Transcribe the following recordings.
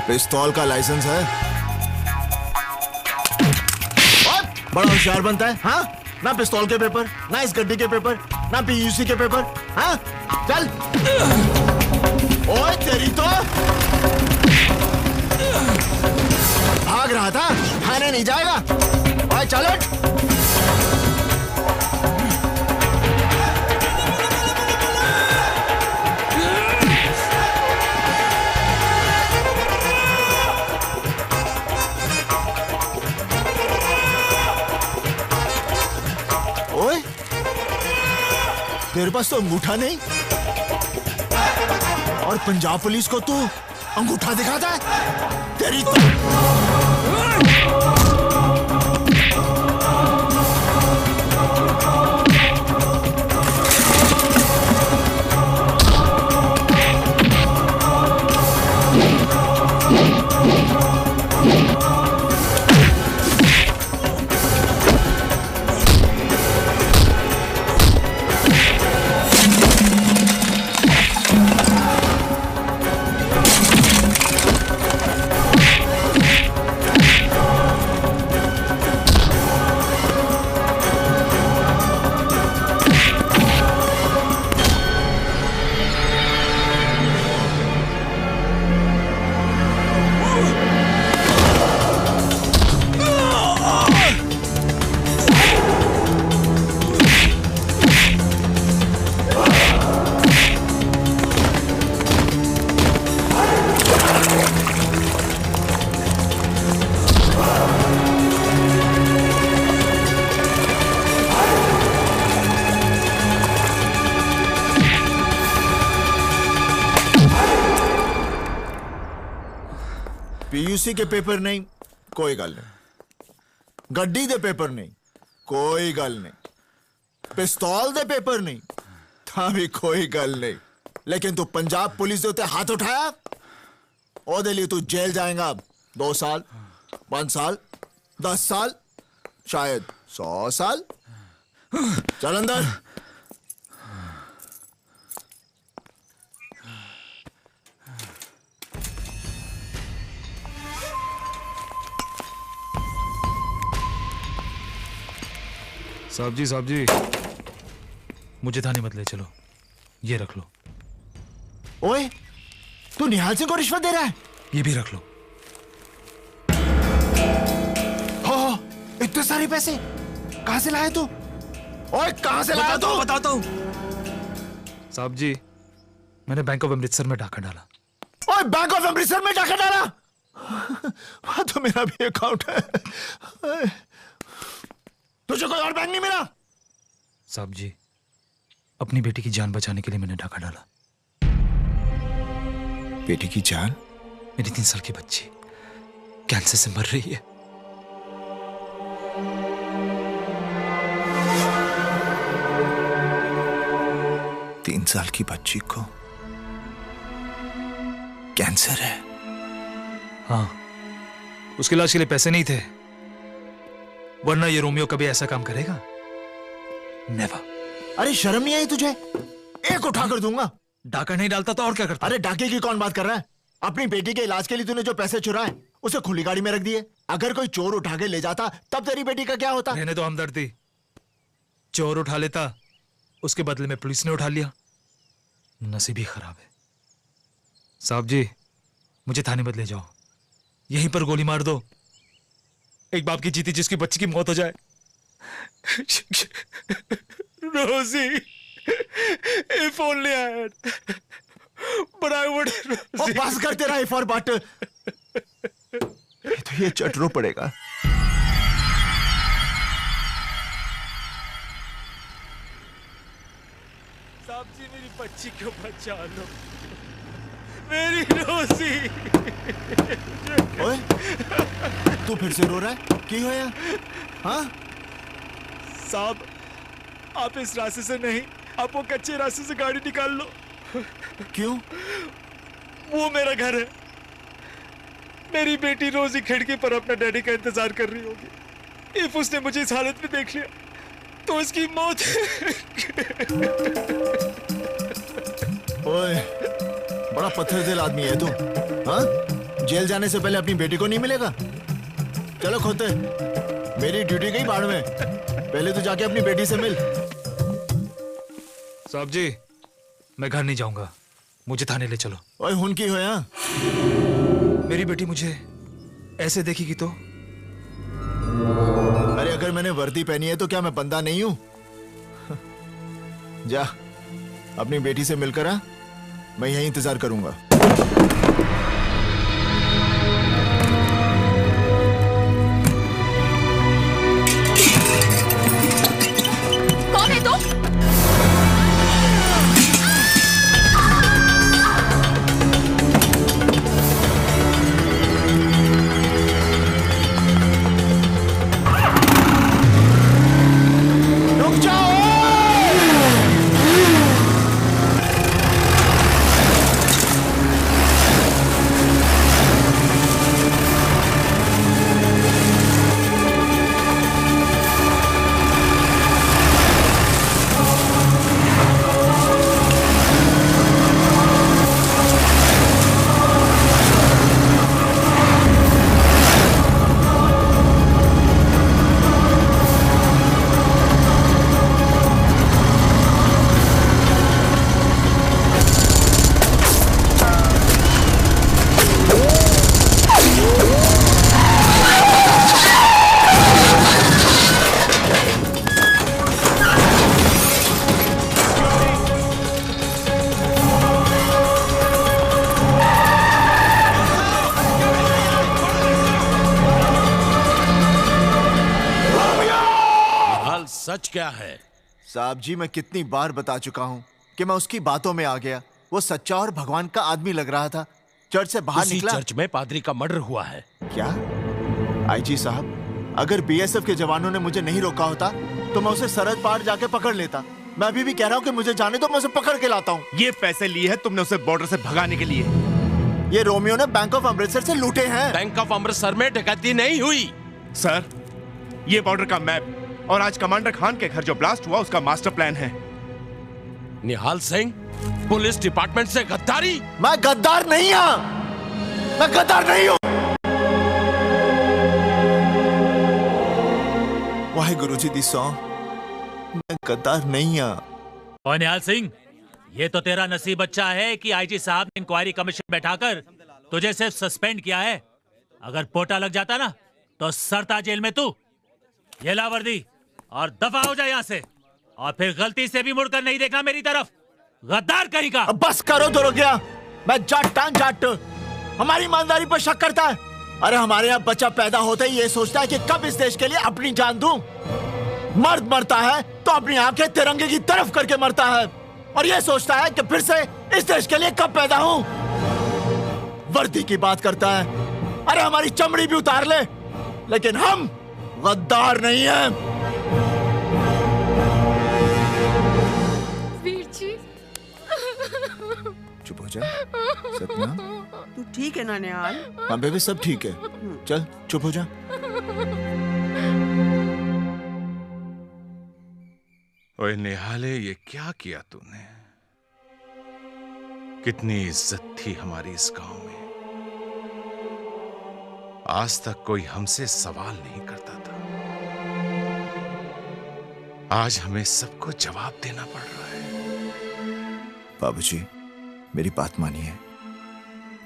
पिस्तौल का लाइसेंस है? बड़ा होशियार बनता है, हाँ? ना पिस्तौल के पेपर, ना इस गड्डी के पेपर, ना पीयूसी के पेपर, हाँ? चल। ओए तेरी तो भाग रहा था, थाने नहीं जाएगा। ओए चल हट। ओए तेरे पास तो अंगूठा नहीं और पंजाब पुलिस को तू अंगूठा दिखाता है? तेरी तो पीयूसी के पेपर नहीं, कोई गल नहीं। गड्डी दे पेपर नहीं, कोई गल नहीं। पिस्तौल दे पेपर नहीं, था भी कोई गल नहीं। लेकिन तू पंजाब पुलिस दे उत्ते हाथ उठाया, ओदे लिए तू जेल जाएगा। 2 साल, 5 साल, 10 साल, शायद 100 साल। चल अंदर। साहब जी, मुझे थाने मत ले चलो, ये रख लो। ओए, तू निहाल सिंह को रिश्वत दे रहा है? ये भी रख लो। हो, इतने सारे पैसे कहां से लाए तू? ओए, कहां से लाया तू? बताता हूँ। साहब जी, मैंने बैंक ऑफ अमृतसर में डाका डाला। ओए, बैंक ऑफ अमृतसर में डाका डाला? वहां तो मेरा भी अकाउंट है। तुझे कोई और बैंक नहीं मिला? साहब जी, अपनी बेटी की जान बचाने के लिए मैंने डाका डाला। बेटी की जान? मेरी 3 साल की बच्ची कैंसर से मर रही है। तीन साल की बच्ची को कैंसर है? हाँ, उसके इलाज के लिए पैसे नहीं थे, वरना ये रोमियो कभी ऐसा काम करेगा? नेवर। अरे शर्म नहीं आई तुझे? एक उठा कर दूंगा। डाका नहीं डालता तो और क्या करता? अरे डाके की कौन बात कर रहा है? अपनी बेटी के इलाज के लिए तूने जो पैसे चुराए उसे खुली गाड़ी में रख दिए। अगर कोई चोर उठा के ले जाता तब तेरी बेटी का क्या होता? रहने तो हमदर्दी। चोर उठा लेता, उसके बदले में पुलिस ने उठा लिया। नसीब ही खराब है। साहब जी, मुझे थाने मत ले जाओ, यहीं पर गोली मार दो। एक बाप की जीती जिसकी बच्ची की मौत हो जाए। रोजी, if only I had, but I would. बस कर तेरा if और but। तो ये चटरो पड़ेगा। साहब जी, मेरी बच्ची को बचा लो, मेरी रोजी। ओए, तू फिर से रो रहा है? की होया? हाँ? साहब, आप इस रास्ते से नहीं, आप वो कच्चे रास्ते से गाड़ी निकाल लो। क्यों? वो मेरा घर है। मेरी बेटी रोजी खिड़की पर अपना डैडी का इंतजार कर रही होगी। इफ उसने मुझे इस हालत में देख लिया तो इसकी मौत। ओए, बड़ा पत्थर दिल आदमी है तू। हाँ? जेल जाने से पहले अपनी बेटी को नहीं मिलेगा? चलो खोते, मेरी ड्यूटी गई बाढ़ में। पहले तो जाके अपनी बेटी से मिल। साहब जी, मैं घर नहीं जाऊंगा, मुझे थाने ले चलो। ओए हुन की हो यहाँ? मेरी बेटी मुझे ऐसे देखेगी तो? अरे अगर मैंने वर्दी पहनी है तो क्या मैं बंदा नहीं हूं? जा अपनी बेटी से मिलकर आ, मैं यहीं इंतजार करूंगा। कौन है तू? रुक जाओ! सच क्या है? साहब जी, मैं कितनी बार बता चुका हूं कि मैं उसकी बातों में आ गया। वो सच्चा और भगवान का आदमी लग रहा था। चर्च से बाहर उसी निकला। चर्च में पादरी का मर्डर हुआ है। क्या? आईजी साहब, अगर बीएसएफ के जवानों ने मुझे नहीं रोका होता तो मैं उसे सरहद पार जाके पकड़ लेता। मैं अभी भी कह रहा हूं कि मुझे जाने दो, मैं उसे पकड़ के लाता हूं। ये पैसे लिए हैं तुमने उसे बॉर्डर से भगाने के लिए। ये रोमियो ने बैंक ऑफ अमृतसर से लूटे हैं। बैंक ऑफ अमृतसर में डकैती नहीं हुई। सर, ये बॉर्डर का मैप और आज कमांडर खान के घर जो ब्लास्ट हुआ उसका मास्टर प्लान है। निहाल सिंह, पुलिस डिपार्टमेंट से गद्दारी? मैं गद्दार नहीं हूं, मैं गद्दार नहीं हूं। वाहे गुरुजी दी सौ, मैं गद्दार नहीं हूं। और निहाल सिंह, ये तो तेरा नसीब अच्छा है कि आईजी साहब ने इंक्वायरी कमीशन बैठाकर तुझे सिर्फ सस्पेंड किया है। अगर पोटा लग जाता ना तो सरता जेल में तू। ये ला वर्दी और दफा हो जाए यहाँ से, और फिर गलती से भी मुड़कर नहीं देखना मेरी तरफ, गद्दार कहीं का। अब बस करो तो गया। मैं जाट हमारी ईमानदारी पर शक करता है। अरे हमारे यहाँ बच्चा पैदा होते ही ये सोचता है कि कब इस देश के लिए अपनी जान दूं। मर्द मरता है तो अपनी आंखें तिरंगे की तरफ करके मरता है, और ये सोचता है कि फिर से इस देश के लिए कब पैदा हूं। वर्दी की बात करता है, अरे हमारी चमड़ी भी उतार ले, लेकिन हम गद्दार नहीं हैं। वीर जी, चुप हो जा सपना। तू ठीक है ना निहाल? हाँ बेबी, सब ठीक है। चल चुप हो जा। ओए निहाले, ये क्या किया तूने? कितनी इज्जत थी हमारी इस गांव में। आज तक कोई हमसे सवाल नहीं करता था, आज हमें सबको जवाब देना पड़ रहा है। बाबूजी, मेरी बात मानिए।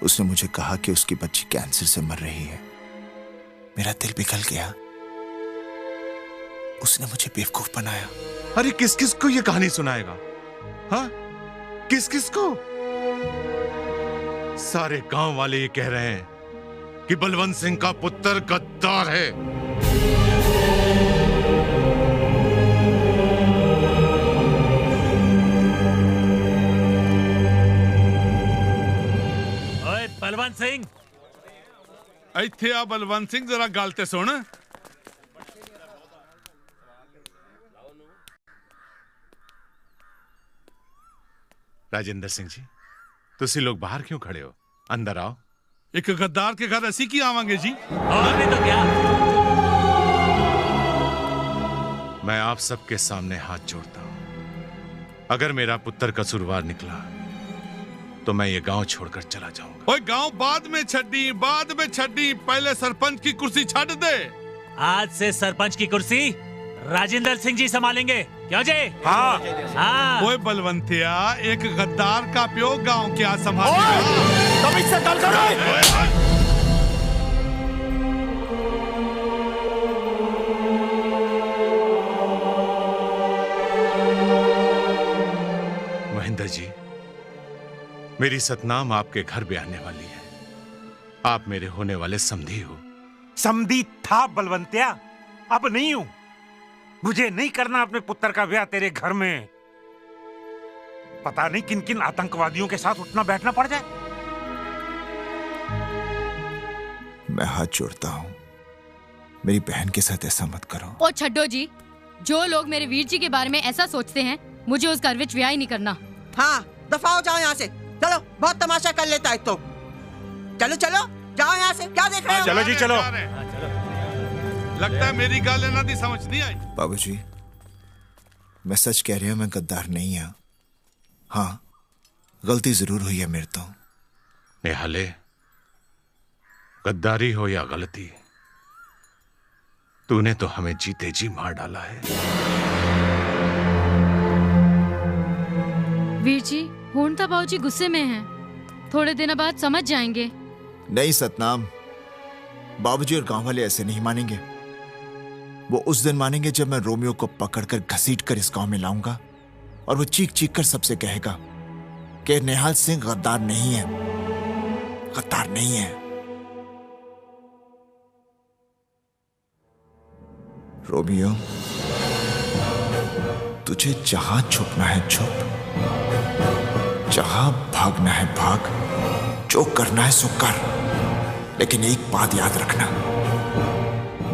उसने मुझे कहा कि उसकी बच्ची कैंसर से मर रही है। मेरा दिल पिघल गया। उसने मुझे बेवकूफ बनाया। अरे किस किस को ये कहानी सुनाएगा? हाँ, किस किस को? सारे गांव वाले ये कह रहे हैं कि बलवंत सिंह का पुत्र गद्दार है। ओए बलवंत सिंह, ਇੱਥੇ ਆ ਬਲਵੰਤ ਸਿੰਘ, जरा ਗੱਲ ਤੇ सुन। राजेंद्र सिंह जी, तुसी लोग बाहर क्यों खड़े हो? अंदर आओ। एक गद्दार के घर ਅਸੀਂ ਕੀ ਆਵਾਂਗੇ जी? और नहीं तो क्या। मैं आप सबके सामने हाथ जोड़ता हूं। अगर मेरा पुत्र कसूरवार निकला तो मैं ये गांव छोड़कर चला जाऊंगा। ओए गांव बाद में छड्डी पहले सरपंच की कुर्सी छड़ दे। आज से सरपंच की कुर्सी राजेंद्र सिंह जी संभालेंगे, क्यों जी? हाँ। हाँ। ओए बलवंतिया, एक गद्दार का प्यो गांव क्या संभालेगा? तुम इससे गल करो। महेंद्र जी, मेरी सतनाम आपके घर भी आने वाली है। आप मेरे होने वाले समधी हो। समधी था बलवंतिया, अब नहीं हूं। मुझे नहीं करना अपने पुत्र का ब्याह तेरे घर में। पता नहीं किन किन आतंकवादियों के साथ उठना बैठना पड़ जाए। मैं हाथ जोड़ता हूं, मेरी बहन के साथ ऐसा मत करो। ओ छड्डो जी, जो लोग मेरे वीर जी के बारे में ऐसा सोचते हैं, मुझे उस घर विच ब्याह ही नहीं करना। हाँ, दफा हो जाओ यहाँ से। चलो, बहुत तमाशा कर लेता है तो। चलो चलो, जाओ यहाँ से। क्या देख रहे हो? चलो जी चलो। लगता है मेरी गालें ना दी समझ नहीं आई। बाबूजी, मैं सच कह रही हूं, मैं गद्दार नहीं हूं। हाँ, गलती जरूर हुई है मेरे तो। निहाले, गद्दारी हो या गलती, तूने तो हमें जीते जी मार डाला है। वीर जी, होंडा बाबूजी गुस्से में हैं। थोड़े दिन बाद समझ जाएंगे। नहीं सतनाम, बाबूजी और गांव वाले ऐसे नहीं मानेंगे। वो उस दिन मानेंगे जब मैं रोमियो को पकड़कर घसीटकर इस गांव में लाऊंगा और वो चीख चीख कर सबसे कहेगा कि निहाल सिंह गद्दार नहीं है, गद्दार नहीं है। रोमियो, तुझे जहां छुपना है छुप, जहां भागना है भाग, जो करना है सो कर, लेकिन एक बात याद रखना,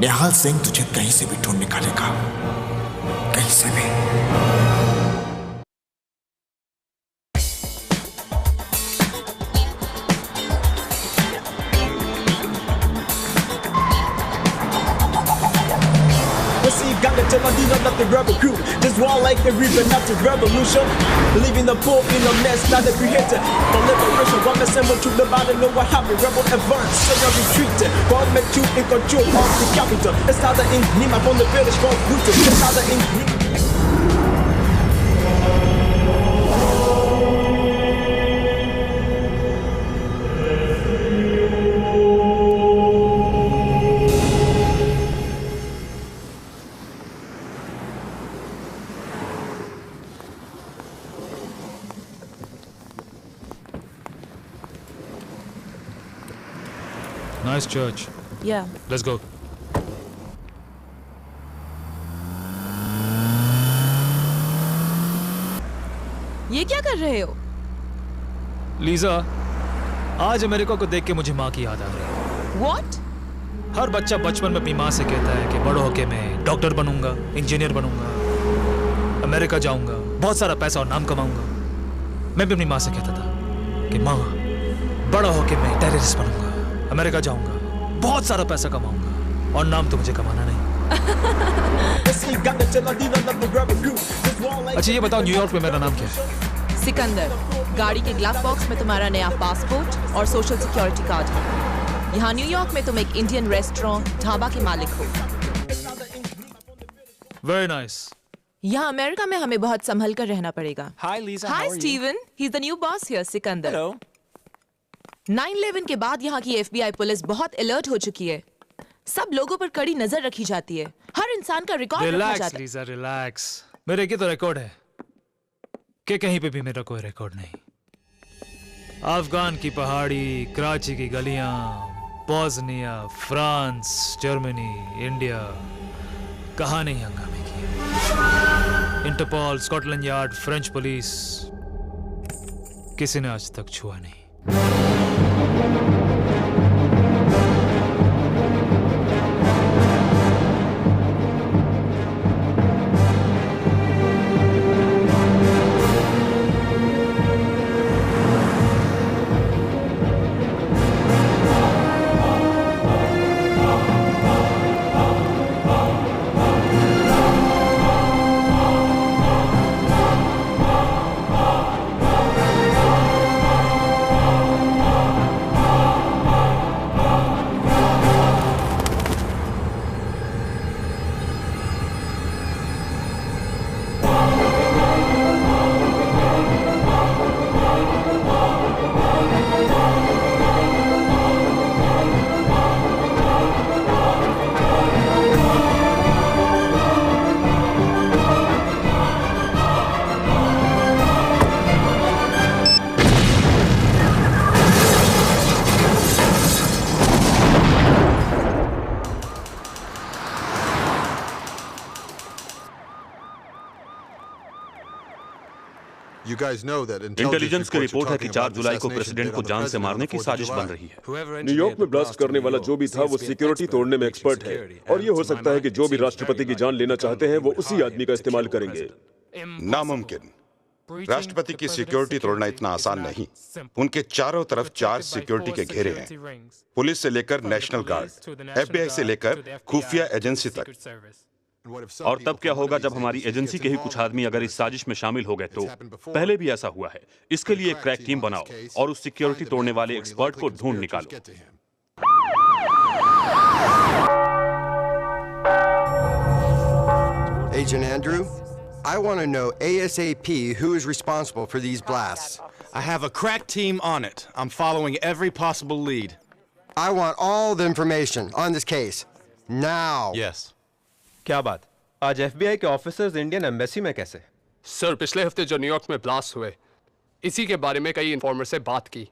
निहाल सिंह तुझे कहीं से भी ढूंढ निकालेगा, कहीं से भी। Till my dealer left the rebel crew. Just war like the reaper, not the revolution. Leaving the poor in a mess, not the creator. For liberation, one man someone to the body, know what happened. Rebel advance, so you're retreated. God met you in control of the capital. It's not the ink, Nima from the village called Ruto. It's not the ink. Nice church. Yeah. Let's go. ये क्या कर रहे हो? Lisa, आज America को देख के मुझे माँ की याद आ रही है। What? हर बच्चा बचपन में अपनी माँ से कहता है कि बड़ो होके मैं डॉक्टर बनूंगा, इंजीनियर बनूंगा, अमेरिका जाऊंगा, बहुत सारा पैसा और नाम कमाऊंगा। मैं भी अपनी माँ से कहता था कि माँ, बड़ा होके मैं टेररिस्ट बनूंगा, अमेरिका जाऊंगा, बहुत सारा पैसा कमाऊंगा और नाम तो मुझे कमाना नहीं। अच्छा ये बताओ, न्यूयॉर्क में मेरा नाम क्या है? सिकंदर। गाड़ी के ग्लव बॉक्स में तुम्हारा नया पासपोर्ट और सोशल सिक्योरिटी कार्ड है। यहाँ न्यूयॉर्क में तुम एक इंडियन रेस्टोरेंट ढाबा के मालिक हो। Very nice. यहाँ अमेरिका में हमें बहुत संभल कर रहना पड़ेगा। Hi Lisa, Hi how are you? Steven, he's the new boss here, Sikandar. Hello. 9/11 के बाद यहाँ की FBI पुलिस बहुत अलर्ट हो चुकी है। सब लोगों पर कड़ी नजर रखी जाती है। हर इंसान का रिकॉर्ड रखा रिलैक्स जाता है। Lisa, relax. मेरे की तो रिकॉर्ड है कि कहीं पे भी मेरा कोई रिकॉर्ड नहीं। अफगान की पहाड़ी, कराची की गलियां, बोस्निया, फ्रांस, जर्मनी, इंडिया, कहाँ नहीं हंगामे किए। Interpol, Scotland Yard, French police, किसी ने आज तक छुआ नहीं। इंटेलिजेंस की रिपोर्ट है कि 4 जुलाई को प्रेसिडेंट को जान से मारने की साजिश बन रही है। न्यूयॉर्क में ब्लास्ट करने वाला जो भी था वो सिक्योरिटी तोड़ने में एक्सपर्ट है, और ये हो सकता है कि जो भी राष्ट्रपति की जान लेना चाहते हैं वो उसी आदमी का इस्तेमाल करेंगे। नामुमकिन। राष्ट्रपति की सिक्योरिटी तोड़ना इतना आसान नहीं। उनके चारों तरफ 4 सिक्योरिटी के घेरे हैं, पुलिस से लेकर नेशनल गार्ड, FBI से लेकर खुफिया एजेंसी तक। और तब क्या होगा जब हमारी एजेंसी के ही कुछ आदमी अगर इस साजिश में शामिल हो गए? तो पहले भी ऐसा हुआ है। इसके लिए एक क्रैक टीम बनाओ और उस सिक्योरिटी तोड़ने वाले एक्सपर्ट को ढूंढ निकालो। Agent Andrew, I want to know ASAP who is responsible for these blasts. I have a crack team on it. I'm following every possible lead. I want all the information on this case. Now. Yes. क्या बात? आज FBI के officers Indian embassy में कैसे? Sir, पिछले हफ्ते जो New York में ब्लास्ट हुए, इसी के बारे में कई इन्फॉर्मर से बात की,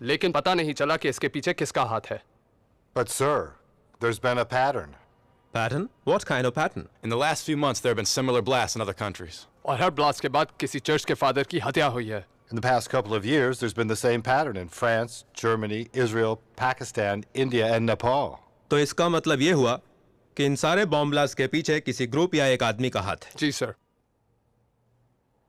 लेकिन पता नहीं चला कि इसके पीछे किसका हाथ है। But sir, there's been a pattern. Pattern? What kind of pattern? In the last few months, there have been similar blasts in other countries. और हर ब्लास्ट के बाद किसी चर्च के फादर की हत्या हुई है। In the past couple of years, there's been the same pattern in France, Germany, Israel, Pakistan, India, and Nepal. तो इसका मतलब ये हुआ कि इन सारे बॉम्ब ब्लास्ट के पीछे किसी ग्रुप या एक आदमी का हाथ है। जी सर।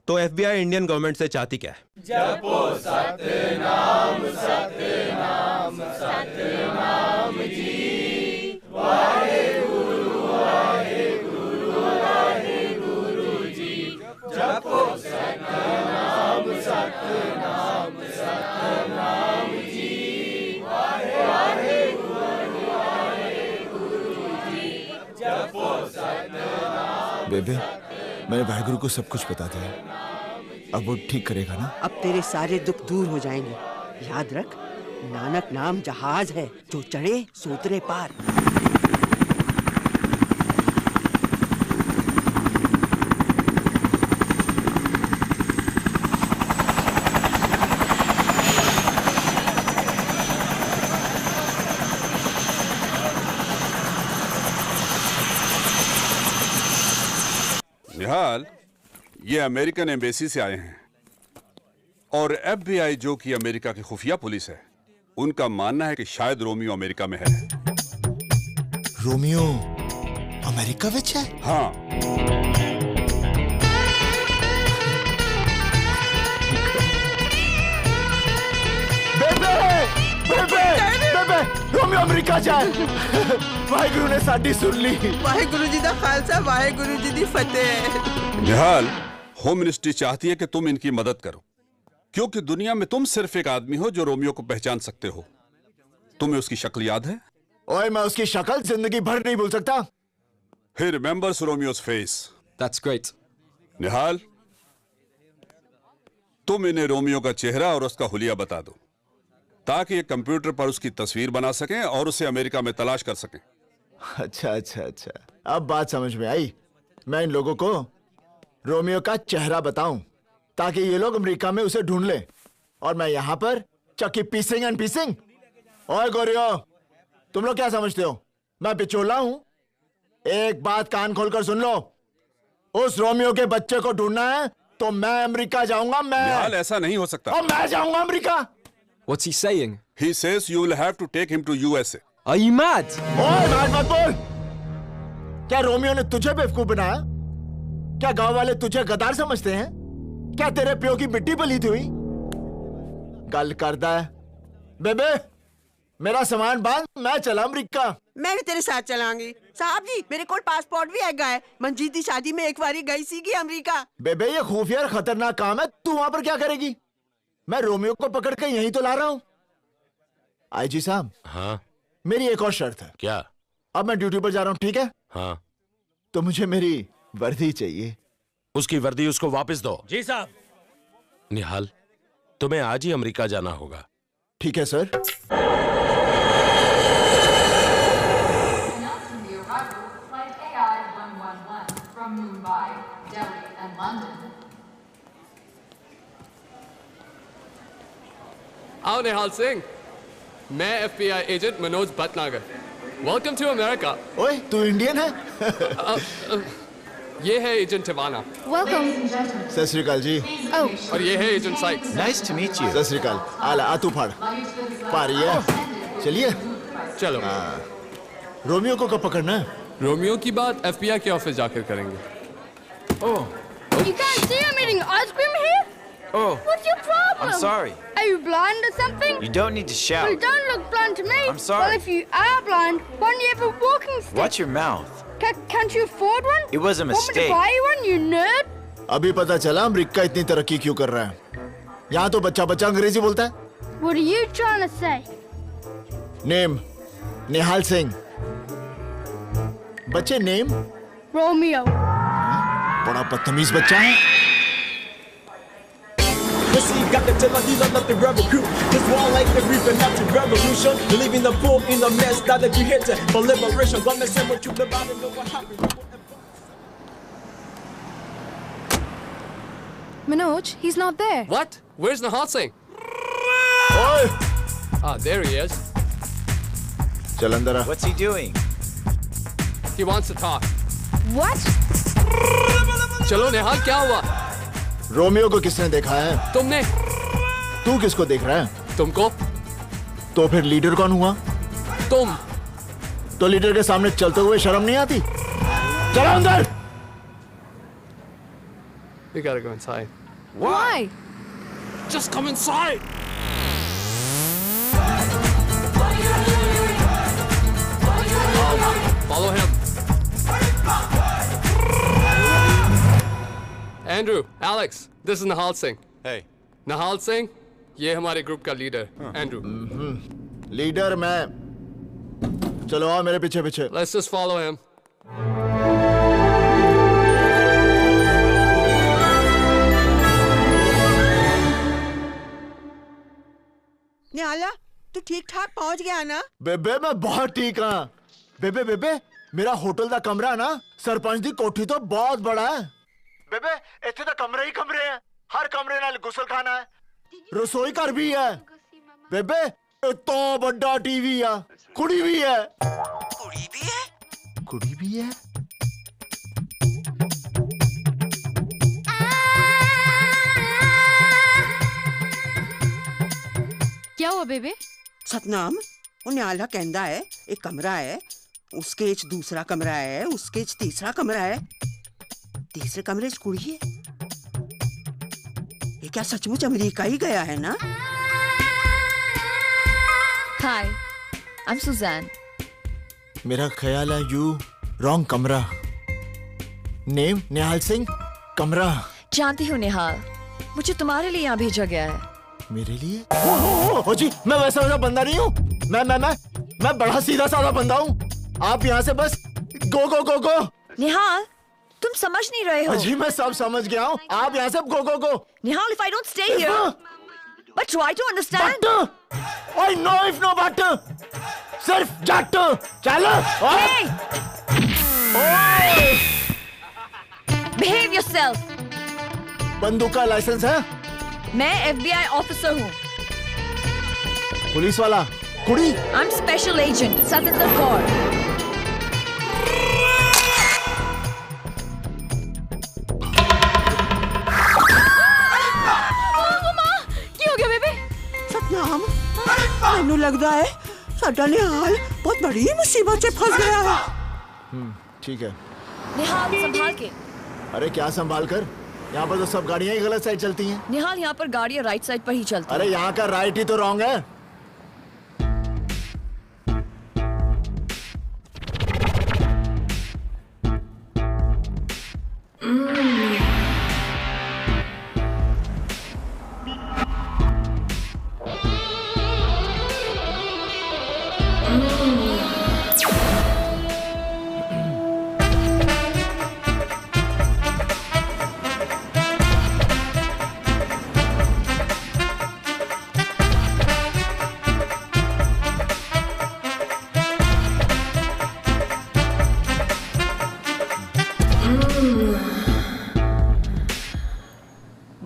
तो FBI इंडियन गवर्नमेंट से चाहती क्या है? जपो सतनाम सतनाम सतनाम जी, वाहेगुरु वाहेगुरु वाहेगुरु जी। जपो सतनाम सतनाम सतनाम जी, वाहेगुरु वाहेगुरु जी। जपो सतनाम। बेबे, मैंने वाहेगुरु को सब कुछ बता दिया। अब वो ठीक करेगा ना? अब तेरे सारे दुख दूर हो जाएंगे। याद रख, नानक नाम जहाज है, जो चढ़े सोतरे पार। निहाल, ये अमेरिकन एम्बेसी से आए हैं और FBI जो कि अमेरिका की खुफिया पुलिस है, उनका मानना है कि शायद रोमियो अमेरिका में है। रोमियो अमेरिका विच है? हाँ। बेबे, बेबे, बेबे, रोमियो अमेरिका जाए। वाहेगुरु ने साडी सुन ली। वाहेगुरु जी दा खालसा, वाहेगुरु जी दी फतेह। निहाल, होम मिनिस्ट्री चाहती है कि तुम इनकी मदद करो, क्योंकि दुनिया में तुम सिर्फ एक आदमी हो जो रोमियो को पहचान सकते हो। तुम्हें उसकी शक्ल याद है? ओए, मैं उसकी शक्ल जिंदगी भर नहीं भूल सकता। He remembers Romeo's face. That's great. निहाल, तुम इन्हें रोमियो का चेहरा और उसका हुलिया बता दो, ताकि ये कंप्यूटर पर उसकी तस्वीर बना सकें और उसे अमेरिका में तलाश कर सकें। अच्छा अच्छा अच्छा, अब बात समझ में आई। मैं इन लोगों को रोमियो का चेहरा बताऊं ताकि ये लोग अमेरिका में उसे ढूंढ लें, और मैं यहां पर चक्की पीसिंग एंड पीसिंग। ओए गोरियो, तुम लोग क्या समझते हो मैं बिचौला हूं? एक बात कान खोलकर सुन लो, उस रोमियो के बच्चे को ढूंढना है तो मैं अमेरिका जाऊंगा। मैं ऐसा नहीं हो सकता। और मैं जाऊंगा America. What's he saying? He says you will have to take him to USA. Are you mad? ओए, mad मत बोल। क्या रोमियो ने तुझे बेवकूफ बनाया? क्या गांव वाले तुझे गदार समझते हैं? क्या तेरे प्यो की मिट्टी पली थी हुई? गल करदा है। बेबे, मेरा सामान बांध, मैं चला अमेरिका। मैं भी तेरे साथ चलाऊंगी। साहब जी, मेरे को पासपोर्ट भी हैगा है। मंजीत दी शादी में एक बारी गई सी अमेरिका। बेबे, ये खुफिया और खतरनाक काम है। तू वहां पर क्या करेगी? मैं रोमियो को पकड़ के यहीं तो ला रहा हूं। आईजी साहब। हाँ? मेरी एक और शर्त है। क्या? अब मैं ड्यूटी पर जा रहा हूं, ठीक है? हाँ। तो मुझे मेरी वर्दी चाहिए। उसकी वर्दी उसको वापस दो। जी साहब। निहाल, तुम्हें आज ही अमेरिका जाना होगा। ठीक है सर। आओ निहाल सिंह, मैं FBI agent Manoj Bhatnagar. Welcome to America. ओए, तू इंडियन है? ये है एजेंट टिवाना। वेलकम। सत श्री अकाल जी। और ये है agent Sykes. Nice to meet you. सत श्री अकाल। आला आतू फाड़ पा रही है। चलिए चलो। रोमियो को कब पकड़ना है? रोमियो की बात FBI के ऑफिस जाकर करेंगे। You can't see I'm eating ice cream here? Oh. What's your problem? I'm sorry. Are you blind or something? You don't need to shout. Well, you don't look blind to me. I'm sorry. Well, if you are blind, why don't you have a walking stick? Watch your mouth. Can't you afford one? It was a Want me mistake. to buy you one, you nerd? अभी पता चला America इतनी तरक्की क्यों कर रहा है। यहाँ तो बच्चा बच्चा अंग्रेजी बोलता है। What are you trying to say? Name Nihal Singh. बच्चे नेम Romeo. बड़ा बदतमीज बच्चा है। Let's see, got the Teladina, not the rebel crew. Just war like the reaper, not the revolution. Leaving the poor in the mess, now that we hit it for liberation. Gonna send what you live out and know what happened. Manoj, he's not there. What? Where's Nihal Singh? Oi! Ah, there he is. चल अंदर आ। What's he doing? He wants to talk. What? चलो निहाल, क्या हुआ? Romeo को किसने देखा है? तुमने। तू किसको देख रहा है? तुमको। तो फिर लीडर कौन हुआ? तुम। तो लीडर के सामने चलते हुए शर्म नहीं आती? चलो अंदर। We gotta go inside. Why? Just come inside. Follow him. Andrew, Alex, this is Nihal Singh. Hey. Nihal Singh, ये हमारे ग्रुप का लीडर, Andrew. लीडर मैं। चलो आओ मेरे पीछे पीछे। Let's just follow him. निहाला, तू ठीक ठाक पहुंच गया ना? बेबे मैं बहुत ठीक हाँ। बेबे बेबे मेरा होटल दा कमरा ना सरपंच दी कोठी तो बहुत बड़ा है। बेबे इत्थे तो कमरे ही कमरे हैं। हर कमरे नाल गुसल खाना है, रसोई घर भी है। बेबे इतना बड़ा टीवी है, कुड़ी भी है। कुड़ी भी है? कुड़ी भी है। क्या हुआ बेबे? सतनाम, वो निहाला कहंदा है एक कमरा है, उसके च दूसरा कमरा है, उसके च तीसरा कमरा है, तीसरे कमरे च कुड़ी है। ये क्या सचमुच अमेरिका ही गया है ना? Hi, I'm Suzanne. मेरा ख्याल है यू रॉन्ग कमरा। नेम निहाल सिंह, कमरा। जानती हूँ निहाल, मुझे तुम्हारे लिए यहाँ भेजा गया है। मेरे लिए? ओ जी, मैं वैसा बंदा नहीं हूँ। मैं बड़ा सीधा साधा बंदा हूँ। आप यहाँ से बस गो गो गो गो। निहाल, तुम समझ नहीं रहे हो। जी मैं सब समझ गया हूँ। आप यहाँ से गो गो गो। निहाल, if I don't stay here, but try to understand. I know if no but. सिर्फ जट। चलो। Hey! Behave yourself. बंदूक का लाइसेंस है? मैं FBI ऑफिसर हूँ। पुलिस वाला? कुड़ी? I'm special agent, Satinder Kaur. ਕੀ ਹੋ ਗਿਆ ਬੇਬੇ? सतनाम, मैनू लगता है साडा निहाल बहुत बड़ी मुसीबत से फंस गया है। ठीक है। निहाल, संभाल के। अरे क्या संभाल कर? यहाँ पर तो सब गाड़ियाँ ही गलत साइड चलती हैं। निहाल, यहाँ पर गाड़ियाँ राइट साइड पर ही चलती हैं। अरे यहाँ का राइट ही तो रॉन्ग है।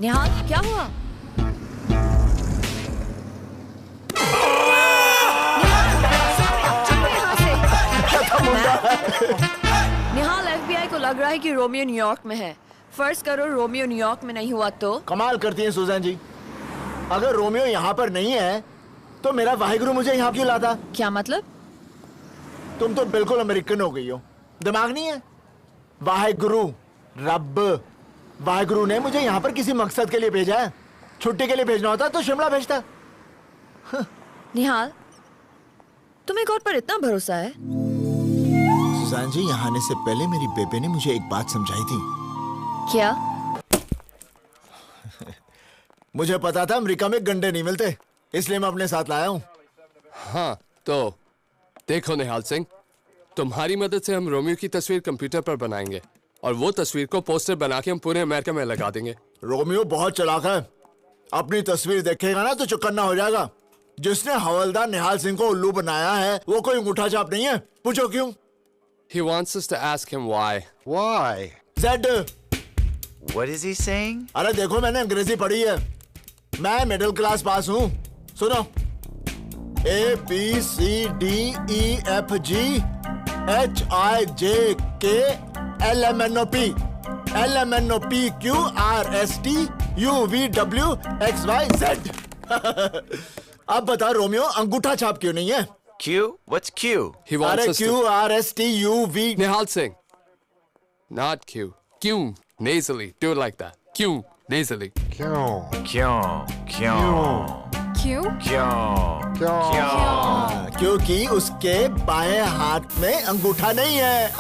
निहाल, क्या हुआ? निहाल, FBI को लग रहा है कि रोमियो न्यूयॉर्क में है। फर्ज करो रोमियो न्यूयॉर्क में नहीं हुआ तो? कमाल करती हैं सुजैन जी। अगर रोमियो यहाँ पर नहीं है तो मेरा वाहिगुरु मुझे यहाँ क्यों लाता? क्या मतलब? तुम तो बिल्कुल अमेरिकन हो गई हो, दिमाग नहीं है। वाहिगुरु, रब, वाहिगुरु ने मुझे यहाँ पर किसी मकसद के लिए भेजा है। छुट्टी के लिए भेजना होता तो शिमला भेजता। निहाल, तुम्हें गॉड पर इतना भरोसा है? सुजान जी, यहाँ आने से पहले मेरी बेबे ने मुझे एक बात समझाई थी। क्या? मुझे पता था अमेरिका में गंडे नहीं मिलते, इसलिए मैं अपने साथ लाया हूँ। हाँ, तो देखो निहाल सिंह, तुम्हारी मदद से हम रोमियो की तस्वीर कंप्यूटर पर बनाएंगे और वो तस्वीर को पोस्टर बना के हम पूरे अमेरिका में लगा देंगे। रोमियो बहुत चालाक है, अपनी तस्वीर देखेगा ना तो चौकन्ना हो जाएगा। जिसने हवलदार निहाल सिंह को उल्लू बनाया है वो कोई अंगूठा छाप नहीं है। पूछो क्यों? He wants us to ask him why. Why? Z. What is he saying? अरे देखो, मैंने अंग्रेजी पढ़ी है, मैं मिडिल क्लास पास हूँ। सुनो, ABCDEFG HIJK LMNOP LMNOPQRSTUVWXYZ। अब बता रोमियो, अंगूठा छाप क्यों नहीं है? Q? What's Q? He wants अरे us to... QRSTUV। Nihal Singh. Not Q. Q. Nasally. Do it like that. Q. Nasally. Q. क्योंकि उसके बाएं हाथ में अंगूठा नहीं है।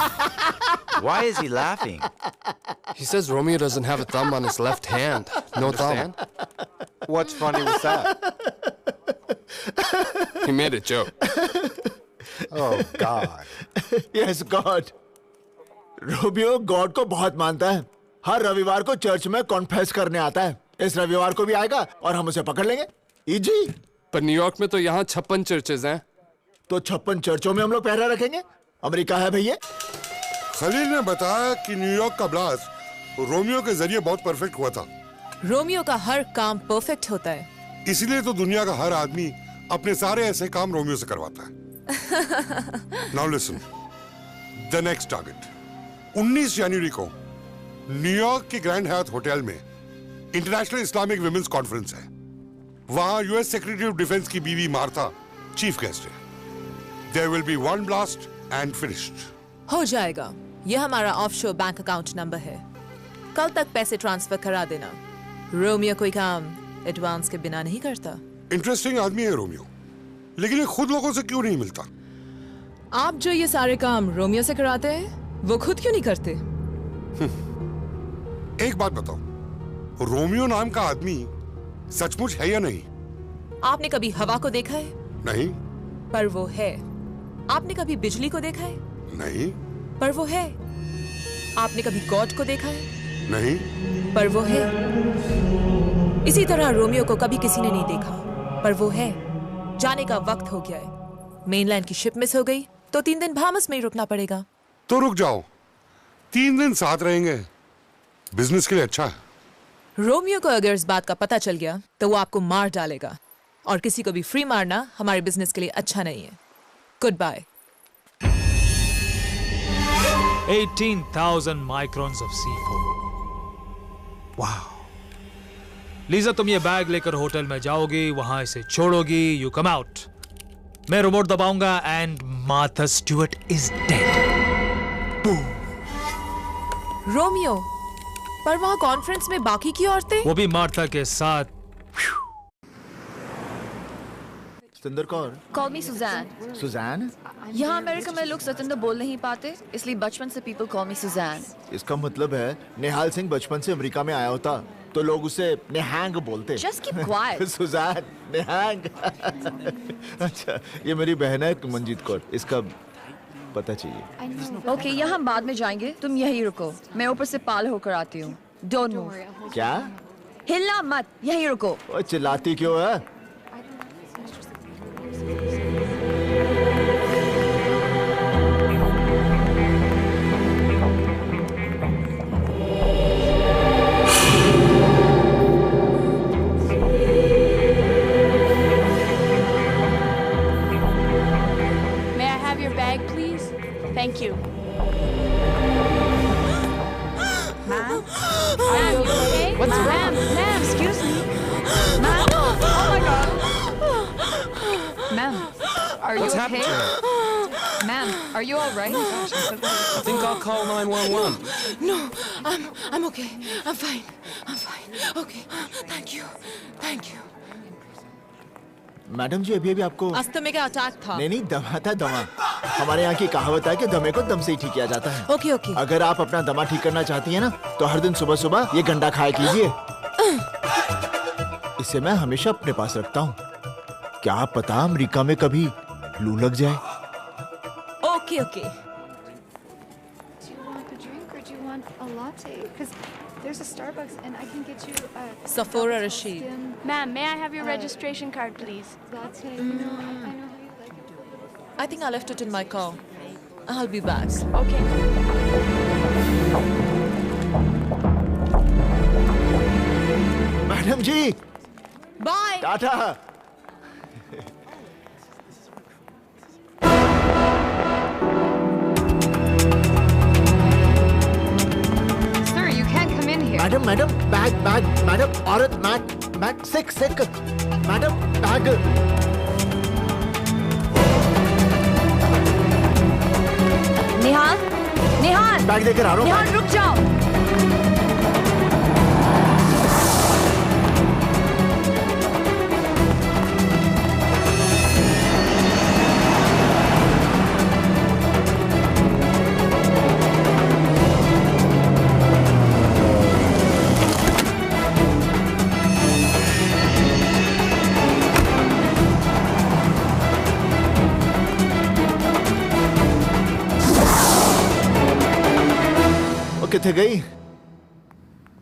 Why is he laughing? He says Romeo doesn't have a thumb on his left hand. No thumb. What's funny with that? He made a joke. Oh, God. Yes, God. Romeo God को बहुत मानता है। हर रविवार को church में confess करने आता है। इस रविवार को भी आएगा और हम उसे पकड़ लेंगे। इजी। पर न्यूयॉर्क में तो यहाँ 56 चर्चेज हैं। तो 56 चर्चों में हम लोग पहरा रखेंगे। अमेरिका है भैया। खलील ने बताया कि न्यूयॉर्क का ब्लास्ट रोमियो के जरिए बहुत परफेक्ट हुआ था। रोमियो का हर काम परफेक्ट होता है, इसलिए तो दुनिया का हर आदमी अपने सारे ऐसे काम रोमियो से करवाता है। Now listen, the next target 19 जनवरी को न्यूयॉर्क के ग्रैंड हयात होटल में इंटरनेशनल इस्लामिक विमेंस कॉन्फ्रेंस है। वहां यूएस सेक्रेटरी ऑफ डिफेंस की बीवी मार्था चीफ गेस्ट है। There will be one blast and finished. हो जाएगा। यह हमारा ऑफशोर बैंक अकाउंट नंबर है। कल तक पैसे ट्रांसफर करा देना। रोमियो कोई काम एडवांस के बिना नहीं करता। इंटरेस्टिंग आदमी है रोमियो, लेकिन ये खुद लोगों से क्यों नहीं मिलता? आप जो ये सारे काम रोमियो से कराते हैं वो खुद क्यों नहीं करते? एक बात बताओ, रोमियो नाम का आदमी सचमुच है या नहीं? आपने कभी हवा को देखा है? नहीं। पर वो है। आपने कभी बिजली को देखा है? नहीं। पर वो है। आपने कभी गॉड को देखा है? नहीं। पर वो है। इसी तरह रोमियो को कभी किसी ने नहीं देखा, पर वो है। जाने का वक्त हो गया है। मेनलैंड की शिप मिस हो गई तो 3 दिन बाहामास में ही रुकना पड़ेगा। तो रुक जाओ, 3 दिन साथ रहेंगे, बिजनेस के लिए अच्छा है। रोमियो को अगर इस बात का पता चल गया तो वो आपको मार डालेगा, और किसी को भी फ्री मारना हमारे बिजनेस के लिए अच्छा नहीं है। Good bye. 18,000 microns of C4। वाह। लीजा, तुम ये बैग लेकर होटल में जाओगी, वहां इसे छोड़ोगी, यू कम आउट। मैं रिमोट दबाऊंगा and Martha Stewart is dead. Romeo, पर वहां कॉन्फ्रेंस में बाकी की औरतें? वो भी मार्था के साथ। Satinder Kaur. Call me Suzanne. Suzanne? यहाँ अमेरिका में लोग सतिंदर बोल नहीं पाते, इसलिए बचपन से people call me Suzanne. इसका मतलब है निहाल सिंह बचपन से अमेरिका में आया होता तो लोग उसे नेहांग बोलते। Just keep quiet. सुजैन, नेहांग। अच्छा, ये मेरी बहन है मंजीत कौर, इसका पता चाहिए। Okay, यहाँ हम बाद में जाएंगे, तुम यहीं रुको, मैं ऊपर से पाल होकर आती हूँ। Don't move. क्या? हिलना मत, यहीं रुको। ओए, चिल्लाती क्यों है? May I have your bag, please? Thank you. Ma'am, are you What's okay? happened to her? Ma'am, are you all right? I think I'll call 911. No, I'm okay. I'm fine. I'm fine. Okay. Thank you. Thank you. Madam ji, अभी आपको asthma का attack था। नहीं, दमा था, दमा। हमारे यहाँ की कहावत है कि दमे को दम से ही ठीक किया जाता है। Okay okay. अगर आप अपना दमा ठीक करना चाहती हैं ना, तो हर दिन सुबह सुबह ये गंडा खाया कीजिए। इसे मैं हमेशा अपने पास रखता हूँ। क्या पता अमेरिका में कभी लू लग जाए। Okay okay. There's a Starbucks and I can get you a Sephora Rashid. Ma'am, may I have your registration card, please? Latte. I know how you like it. I think I left it in my car. I'll be back. Okay. Madam ji, bye. Tata. Madam madam bag bag madam औरत मैग सिक सिक madam bag Nihal Nihal bag देकर आ रहा हूँ। निहाल रुक जाओ। किथे गई?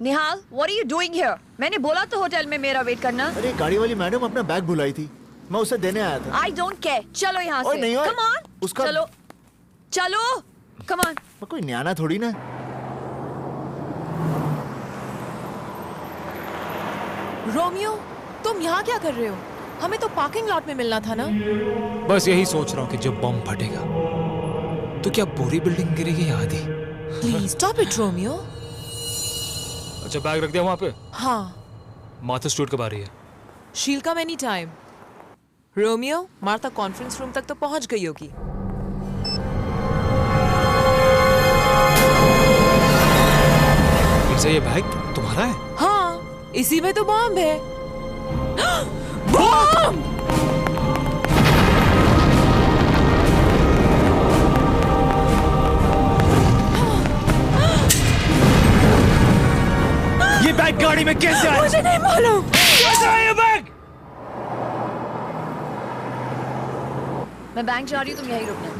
निहाल, what are you doing here? मैंने बोला तो होटल में मेरा वेट करना। अरे गाड़ी वाली मैडम अपना बैग भुलाई थी, मैं उसे देने आया था। I don't care. चलो यहाँ से। नहीं Come on. उसका चलो चलो Come on. मैं कोई न्याना थोड़ी ना। रोमियो, तुम यहाँ क्या कर रहे हो? हमें तो पार्किंग लॉट में मिलना था ना। बस यही सोच रहा हूँ कि जब बम फटेगा तो क्या पूरी बिल्डिंग गिरेगी या आधी? Please stop it, Romeo. अच्छा, बैग रख दिया वहाँ पे? हाँ। मार्था स्टूडियो कब आ रही है? शील कम any time. Romeo, Martha conference room तक तो पहुँच गई होगी। इसे ये बैग तुम्हारा है? हाँ, इसी में तो बॉम्ब है। बॉम्ब! ये बैग गाड़ी में कैसे आया? मुझे नहीं मालूम। कैसे आया ये बैग? मैं बैंक जा रही हूँ, तुम यहीं रुकना।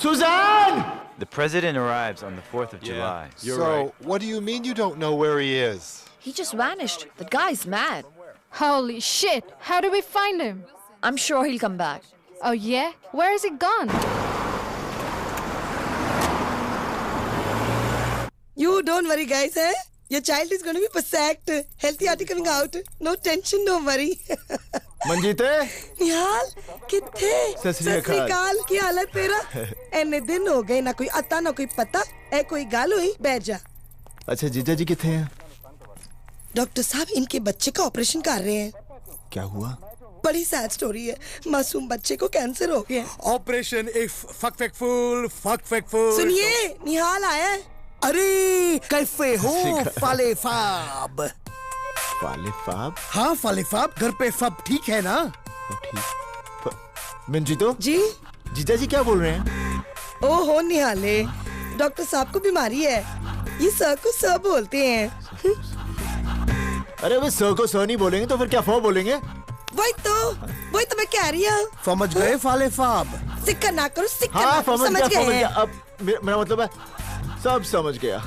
Suzanne! The president arrives on the 4th of July. So, what do you mean you don't know where he is? He just vanished. That guy's mad. Holy shit! How do we find him? I'm sure he'll come back. Oh yeah? Where is he gone? You don't worry, guys, eh? Your child is going to be perfect. Healthy RT coming out. No tension, don't worry. मंजीते? निहाल, किथे? सत श्री अकाल। की हालत तेरा? एने दिन हो गए, ना कोई अता ना कोई पता। ए कोई गाल हुई, बैठ जा। अच्छा, जीजा जी किथे हैं? डॉक्टर साहब इनके बच्चे का ऑपरेशन कर रहे हैं। क्या हुआ? बड़ी सैड स्टोरी है। मासूम बच्चे को कैंसर हो गया। Operation if fuck fake full. सुनिए, निहाल आया है। अरे कैसे हो फाले फाब? फाले फाब? हाँ फाले फाब, घर पे फब ठीक है ना? ठीक। मंजीतो? जी? जीजा जी क्या बोल रहे हैं? ओहो निहाले, डॉक्टर साहब को बीमारी है। ये सर को सर बोलते हैं। अरे वे सर को सर नहीं बोलेंगे तो फिर क्या फो बोलेंगे? वही तो मैं कह रही हूँ। समझ गए फाले फाब? सिक्का ना करो, सिक्का हाँ, ना करो, समझ गए हैं। अब मेरा मतलब है सब समझ गया।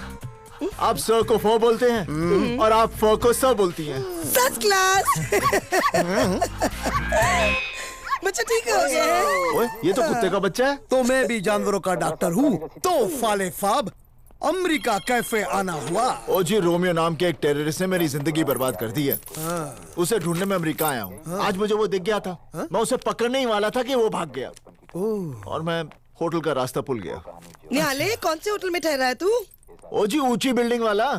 आप सर को फो बोलते हैं और आप फो को सर बोलती हैं। First class. बच्चा ठीक हो गया है। ओए, ये तो कुत्ते का बच्चा है। तो मैं भी जानवरों का डॉक्टर हूँ। तो फाले फाब अमेरिका कैफे आना हुआ। ओ जी, रोमियो नाम के एक टेररिस्ट ने मेरी जिंदगी बर्बाद कर दी है। उसे ढूंढने में अमेरिका आया हूँ। आज मुझे वो दिख गया था। मैं उसे पकड़ने ही वाला था कि वो भाग गया और मैं होटल का रास्ता भूल गया। निहाले, कौन से होटल में ठहरा है तू? ओ जी, ऊंची बिल्डिंग वाला।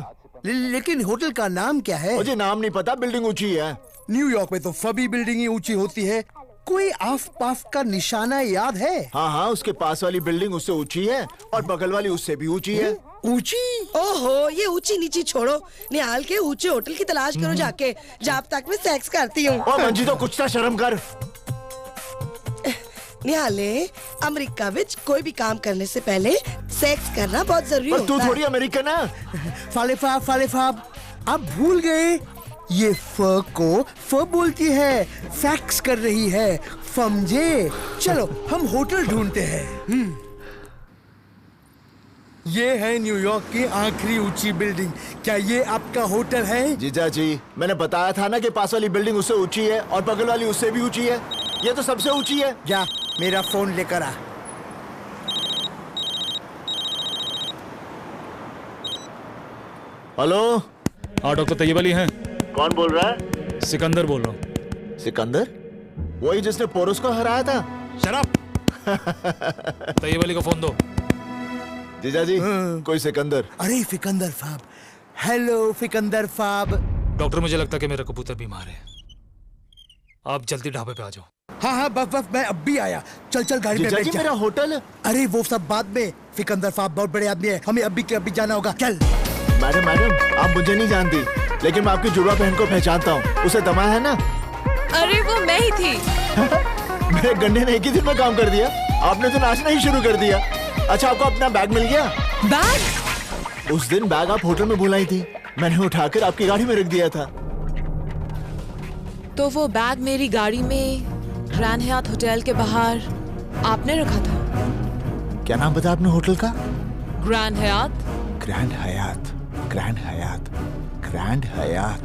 लेकिन होटल का नाम क्या है? मुझे नाम नहीं पता, बिल्डिंग ऊंची है। न्यूयॉर्क में तो सभी बिल्डिंग ही ऊंची होती है। कोई आस पास का निशाना याद है? हाँ, उसके पास वाली बिल्डिंग उससे ऊंची है और बगल वाली उससे भी ऊंची है। ऊंची? ओहो, ये ऊंची नीची छोड़ो, निहाल के ऊंचे होटल की तलाश करो जाके, जब तक मैं सेक्स करती हूँ। ओ मंजी, तो कुछ तो शर्म कर। निहाले, अमेरिका विच कोई भी काम करने से पहले सेक्स करना बहुत जरूरी होता है। तू थोड़ी अमेरिकन है। फाले फाब, आप भूल गए? ये फ को फ बोलती है, फैक्स कर रही है, समझे? चलो हम होटल ढूंढते हैं। ये है न्यूयॉर्क की आखिरी ऊंची बिल्डिंग। क्या ये आपका होटल है? जीजा जी, मैंने बताया था ना कि पास वाली बिल्डिंग उससे ऊंची है और बगल वाली उससे भी ऊंची है। ये तो सबसे ऊंची है। जा, मेरा फोन लेकर आ। हेलो। हाँ, डॉक्टर तैयब अली हैं। कौन बोल रहा है? सिकंदर बोल रहा हूँ। सिकंदर? वही जिसने पोरस को हराया था? शराब। तैयब अली को फोन दो। जीजा जी, कोई सिकंदर। अरे सिकंदर साहब। हेलो सिकंदर साहब। डॉक्टर, मुझे लगता है कि मेरा कबूतर बीमार है। आप जल्दी ढाबे पे आ जाओ। हाँ, बस मैं अब भी आया। चल गाड़ी में बैठ जा। मेरा होटल। अरे वो सब बाद में। सिकंदर साहब बहुत बड़े आदमी है, हमें अभी के अभी जाना होगा। चल। मैडम, आप मुझे नहीं जानती, लेकिन मैं आपकी जुड़वा बहन को पहचानता हूँ। उसे दमा है ना? अरे वो मैं ही थी। मेरे गन्ने ने एक ही दिन में काम कर दिया। आपने तो नाचना ही शुरू कर दिया। अच्छा, आपको अपना बैग मिल गया? बैग? उस दिन बैग आप होटल में भुलाई थी, मैंने उठाकर आपकी गाड़ी में रख दिया था। तो वो बैग मेरी गाड़ी में ग्रैंड हयात होटल के बाहर आपने रखा था? क्या नाम बताया आपने होटल का? Grand Hyatt. Grand Hyatt, Grand Hyatt, Grand Hyatt,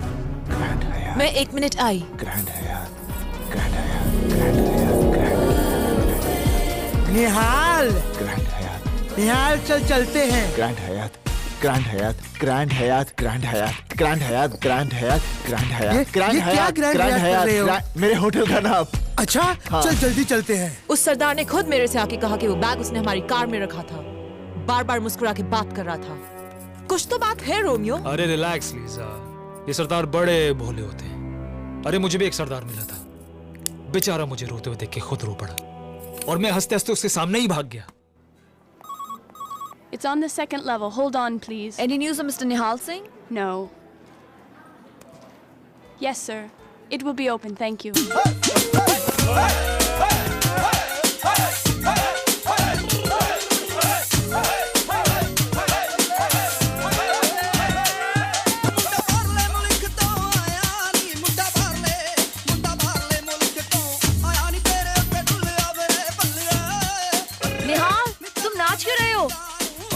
Grand Hyatt. मैं 1 मिनट आई। Grand Hyatt, Grand Hyatt, Grand Hyatt, Grand. Nihal. Grand Hyatt. Nihal, चलते हैं। Grand Hyatt, Grand Hyatt, Grand Hyatt, Grand Hyatt, Grand Hyatt, Grand Hyatt, Grand Hyatt, Grand Hyatt, Grand Hyatt, मेरे hotel का नाम। अच्छा, हाँ। चल जल्दी चलते हैं। उस सरदार ने खुद मेरे से आके कहा कि वो बैग उसने हमारी कार में रखा था। बार बार मुस्कुरा के बात कर रहा था। कुछ तो बात है रोमियो। अरे रिलैक्स लीजा, ये सरदार बड़े भोले होते हैं। अरे मुझे भी एक सरदार मिला था, बेचारा मुझे रोते हुए देख के खुद रो पड़ा और मैं हंसते हंसते उसके सामने ही भाग गया। It's on the second level. Hold on, please. Any news of Mr. Nihal Singh? No. Yes, sir. It will be open. Thank you.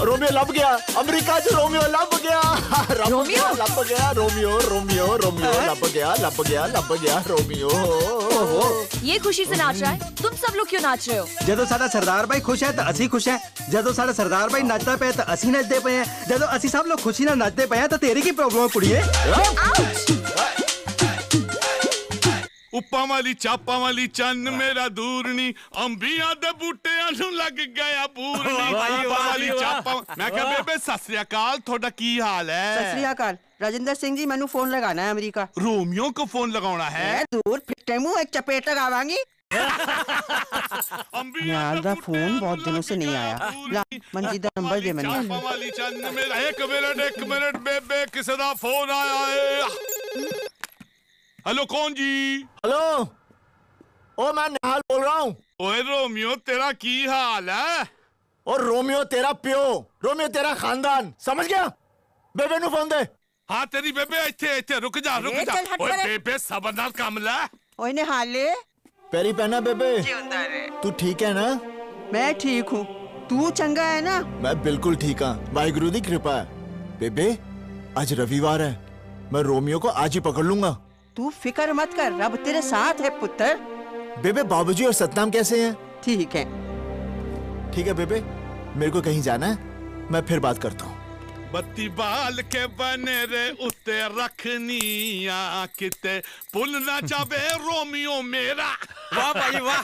Romeo लब गया, अमेरिका से रोमियो लब गया। रोमियो लब गया, रोमियो रोमियो रोमियो लब गया, लब गया, लब गया रोमियो। ये खुशी से नाच रहा है, तुम सब लोग क्यों नाच रहे हो? जदों साडा सरदार भाई खुश है तो असी खुश है, जदों साडा सरदार भाई नचदा पे तो असी नचदे पे हैं, जदों असी सब लोग खुशी नाल नचदे पे हैं तो तेरी की प्रॉब्लम है कुड़िए? उप्पा वाली चापा वाली चन्न मेरा दूरनी, अंबियां दे बूटियां नूं लग गया पूरनी। उप्पा वाली चापा, मैं कहा बेबे सत श्री अकाल, थोड़ा की हाल है? सत श्री अकाल राजेंद्र सिंह जी, मैनू फोन लगाना है अमेरिका। रोमियो को फोन लगाना है? दूर फिट्टे मुंह एक चपेट लगावांगी। यार दा फोन बहुत दिनों से नहीं आया। ला मंजी दा नंबर दे मैनू। चापा वाली चन्न मेरा, एक मिनट बेबे किसे दा फोन आया है? हेलो कौन जी? हेलो, ओ मैं निहाल बोल रहा हूँ। ओए रोमियो तेरा की हाल है? और रोमियो तेरा प्यो, रोमियो तेरा खानदान, समझ गया? बेबे नु फोन दे। हाँ तेरी बेबे इत्थे रुक जा। ओए बेबे सबरदार काम ले। ओए निहाले, पैरी पहना बेबे। तू ठीक है ना? मैं ठीक हूँ, तू चंगा है ना? मैं बिल्कुल ठीक हाँ, वाहिगुरु दी कृपा है। बेबे आज रविवार है, मैं रोमियो को आज ही पकड़ लूंगा। तू फिक्र मत कर, रब तेरे साथ है पुत्र। बेबे बाबूजी और सतनाम कैसे हैं? ठीक है। ठीक है बेबे, मेरे को कहीं जाना है, मैं फिर बात करता हूँ। बत्ती बाल के बने रे उत्ते रखनिया किते पुल ना जावे रोमियो मेरा। वाह भाई वाह।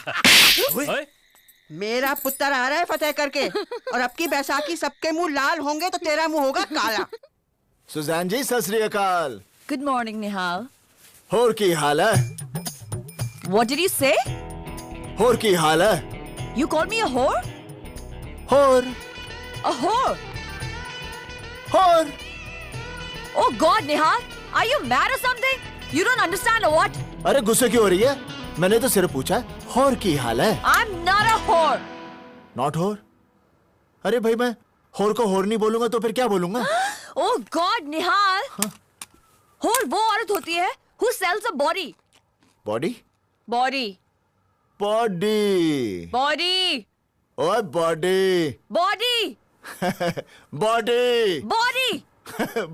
मेरा पुत्र आ रहा है फतेह करके, और अब की बैसाखी सबके मुंह लाल होंगे तो तेरा मुंह होगा काला। सुजान जी सत श्री अकाल। Good morning, Nihal. होर की हाल है? What did you say? होर की हाल है? You called me a whore? होर। A whore? होर। Oh God, Nihal, are you mad or something? You don't understand or what? अरे गुस्से क्यों हो रही है? मैंने तो सिर्फ पूछा होर की हाल है। I'm not a whore. Not होर? अरे भाई मैं होर को होर नहीं बोलूंगा तो फिर क्या बोलूंगा? Oh God, Nihal. whore वो औरत होती है who sells a body. Body? Body. Body. Body. ओए body. Body. Body. Body.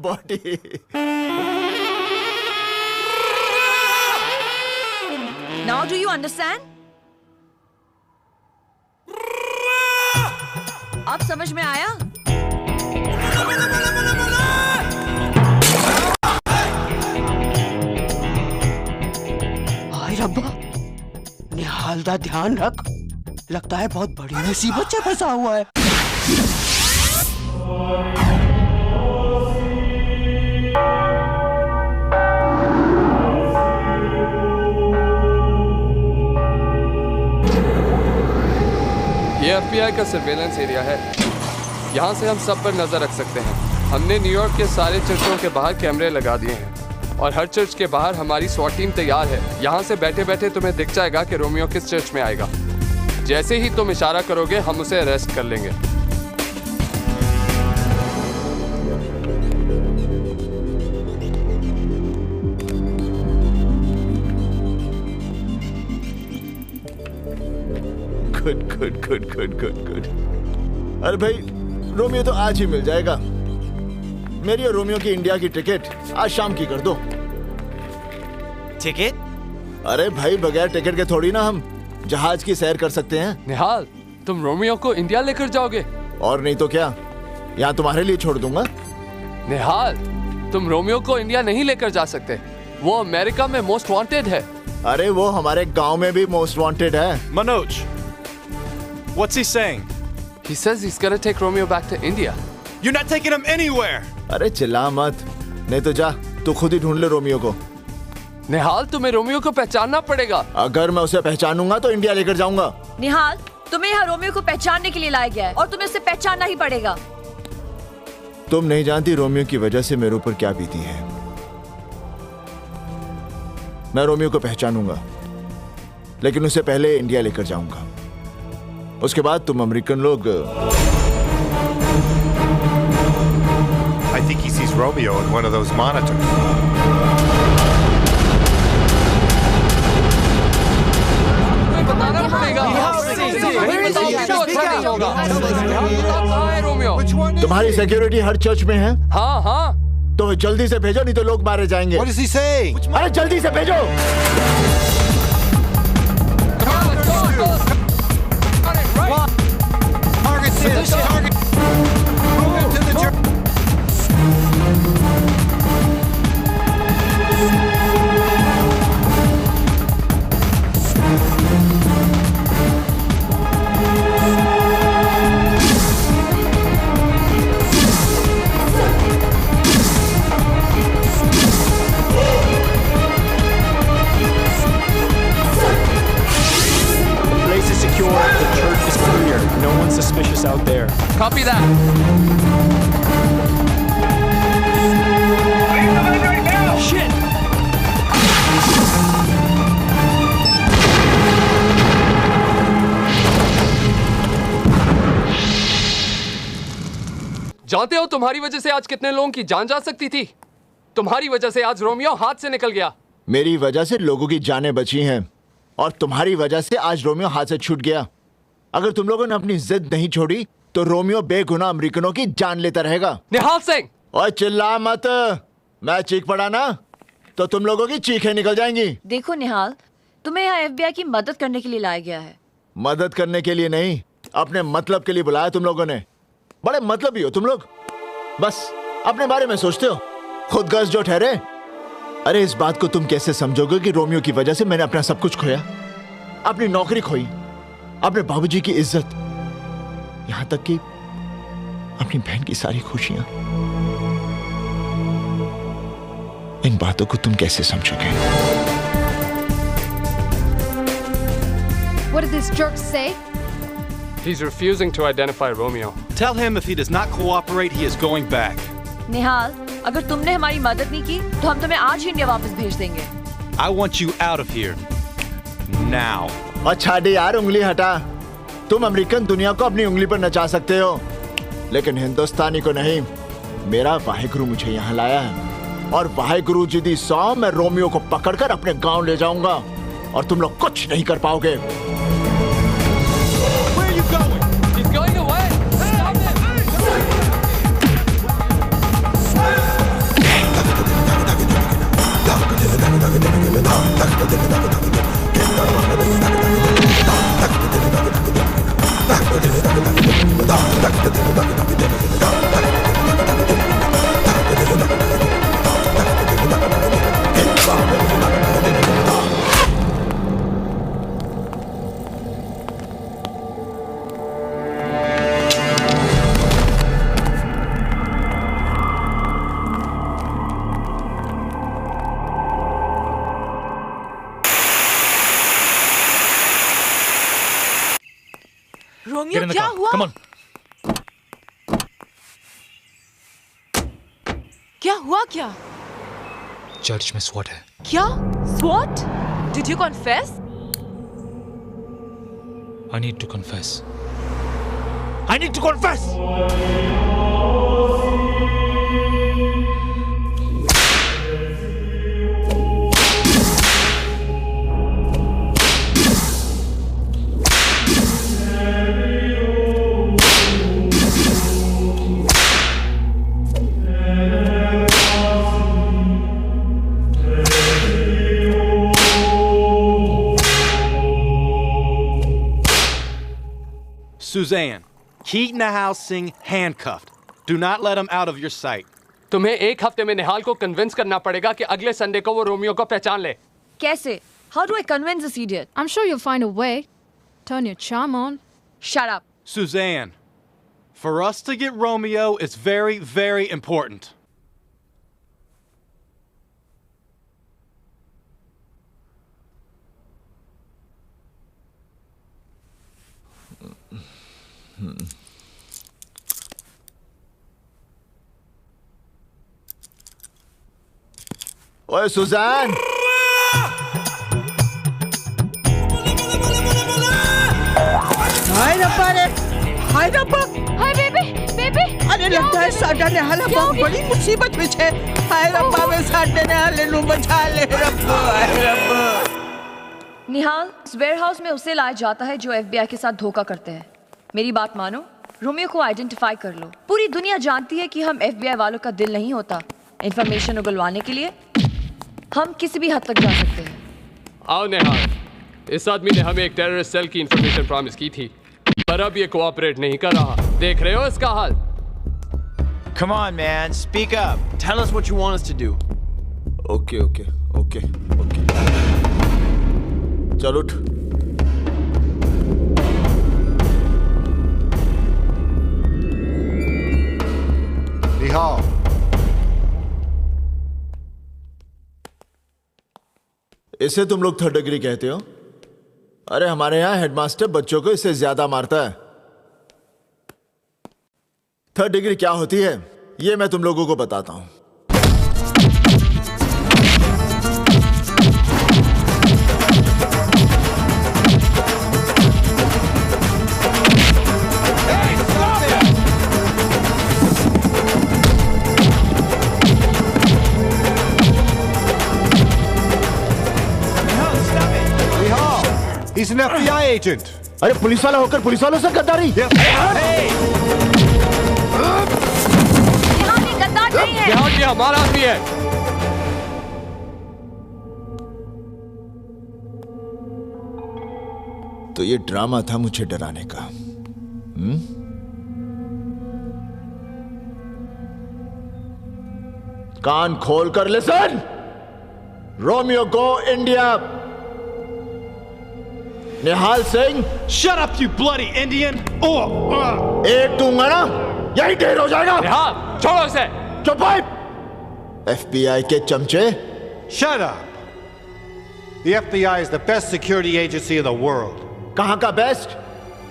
Body. Now do you understand? अब समझ में आया? हाय रब्बा, निहाल दा ध्यान रख, लगता है बहुत बड़ी मुसीबत से फंसा हुआ है। ये FBI का सर्वेलेंस एरिया है। यहाँ से हम सब पर नजर रख सकते हैं। हमने न्यूयॉर्क के सारे चर्चों के बाहर कैमरे लगा दिए हैं और हर चर्च के बाहर हमारी SWAT टीम तैयार है। यहाँ से बैठे बैठे तुम्हें दिख जाएगा कि रोमियो किस चर्च में आएगा। जैसे ही तुम इशारा करोगे हम उसे अरेस्ट कर लेंगे। गुड। अरे भाई रोमियो तो आज ही मिल जाएगा। मेरी और रोमियो की इंडिया की टिकट आज शाम की कर दो। टिकट? अरे भाई बगैर टिकट के थोड़ी ना हम जहाज की सैर कर सकते हैं। निहाल, तुम रोमियो को इंडिया लेकर जाओगे? और नहीं तो क्या, यहाँ तुम्हारे लिए छोड़ दूंगा। निहाल, तुम रोमियो को इंडिया नहीं लेकर जा सकते। वो अमेरिका में मोस्ट वांटेड है। अरे वो हमारे गांव में भी मोस्ट वांटेड है। Manoj, what's he saying? He says he's gonna take Romeo back to India. You're not taking him anywhere. अरे चिल्ला मत, नहीं तो जा तू खुद ही ढूंढ ले रोमियो को। निहाल, तुम्हें रोमियो को पहचानना पड़ेगा। अगर मैं उसे पहचानूंगा तो इंडिया लेकर जाऊंगा। निहाल, तुम्हें यहाँ रोमियो को पहचानने के लिए लाया गया है और तुम्हें उसे पहचानना ही पड़ेगा। तुम नहीं जानती रोमियो की वजह से मेरे ऊपर क्या बीती है। मैं रोमियो को पहचानूंगा, लेकिन उससे पहले इंडिया लेकर जाऊंगा। उसके बाद तुम अमेरिकन लोग। I think he sees Romeo in one of those monitors. बताना पड़ेगा। तुम्हारी सिक्योरिटी हर चर्च में है? हाँ हाँ। तो जल्दी से भेजो, नहीं तो लोग मारे जाएंगे। What is he saying? अरे जल्दी से भेजो। Suspicious out there. Copy that. Shit! जानते हो तुम्हारी वजह से आज कितने लोगों की जान जा सकती थी? तुम्हारी वजह से आज रोमियो हाथ से निकल गया। मेरी वजह से लोगों की जानें बची हैं और तुम्हारी वजह से आज रोमियो हाथ से छूट गया। अगर तुम लोगों ने अपनी जिद नहीं छोड़ी तो रोमियो बेगुनाह अमेरिकनों की जान लेता रहेगा। निहाल सिंह, ओए चिल्ला मत, मैं चीख पड़ा ना तो तुम लोगों की चीखें निकल जाएंगी। देखो निहाल, तुम्हें यहाँ FBI की मदद करने के लिए लाया गया है। मदद करने के लिए नहीं, अपने मतलब के लिए बुलाया तुम लोगों ने। बड़े मतलबी हो तुम लोग, बस अपने बारे में सोचते हो, खुदगर्ज जो ठहरे। अरे इस बात को तुम कैसे समझोगे कि रोमियो की वजह से मैंने अपना सब कुछ खोया, अपनी नौकरी खोई, अपने बाबूजी की इज्जत, यहां तक कि अपनी बहन की सारी खुशियां। इन बातों को तुम कैसे समझोगे? What did this jerk say? He's refusing to identify Romeo. Tell him if he does not cooperate, he is going back. निहाल, अगर तुमने हमारी मदद नहीं की तो हम तुम्हें आज ही इंडिया वापस भेज देंगे। I want you out of here. Now. अच्छा दे यार, उंगली हटा। तुम अमेरिकन दुनिया को अपनी उंगली पर नचा सकते हो, लेकिन हिंदुस्तानी को नहीं। मेरा वाहेगुरु मुझे यहाँ लाया है, और वाहेगुरु जी दी सौ मैं रोमियो को पकड़कर अपने गांव ले जाऊंगा, और तुम लोग कुछ नहीं कर पाओगे। Where are you going? He's going away. Stop Romeo, क्या हुआ? Come on. क्या हुआ क्या? चर्च में स्वॉट है। क्या? SWAT? Did you confess? I need to confess. I need to confess. Suzanne, keep Nihal Singh handcuffed. Do not let him out of your sight. तुम्हें एक हफ्ते में निहाल को कन्विंस करना पड़ेगा कि अगले संडे को वो रोमियो को पहचान ले। कैसे? How do I convince this idiot? I'm sure you'll find a way. Turn your charm on. Shut up. Suzanne, for us to get Romeo, it's very, very important. ओए सुजान, हाय रब्बा रे, हाय रब्बा, हाय बेबी, बेबी। अरे लगता है साडा ने हाल बहुत बड़ी मुसीबत में है। हाय रब्बा, मैं साडे ने हाल नु बचा ले रब्बा, हाय रब्बा। निहाल, इस वेयरहाउस में उसे लाया जाता है जो FBI के साथ धोखा करते हैं। मेरी बात मानो, रोमियो को आइडेंटिफाई कर लो। पूरी दुनिया जानती है कि हम FBI वालों का दिल नहीं होता। इंफॉर्मेशन उगलवाने के लिए हम किसी भी हद तक जा सकते हैं। आओ निहाल, इस आदमी ने हमें एक टेररिस्ट सेल की इंफॉर्मेशन प्रॉमिस की थी, पर अब ये कोऑपरेट नहीं कर रहा। देख रहे हो इसका हाल? Come on, man. Speak up. Tell us what you want us to do. Okay okay okay okay, चल उठ। Nihal. इसे तुम लोग थर्ड डिग्री कहते हो? अरे हमारे यहाँ हेडमास्टर बच्चों को इससे ज्यादा मारता है। थर्ड डिग्री क्या होती है ये मैं तुम लोगों को बताता हूं। He's an FBI agent. अरे पुलिस वाला होकर पुलिस वालों से गद्दारी। यहाँ भी गद्दार हमारा आदमी है। तो ये ड्रामा था मुझे डराने का। कान खोल कर लिसन। रोमियो को India. Nihal Singh. Shut up, you bloody Indian! एक दूंगा ना, यही ढेर हो जाएगा। निहाल, छोड़ो इसे। चुप भाई। FBI के चमचे। Shut up! The FBI is the best security agency in the world. कहां का बेस्ट?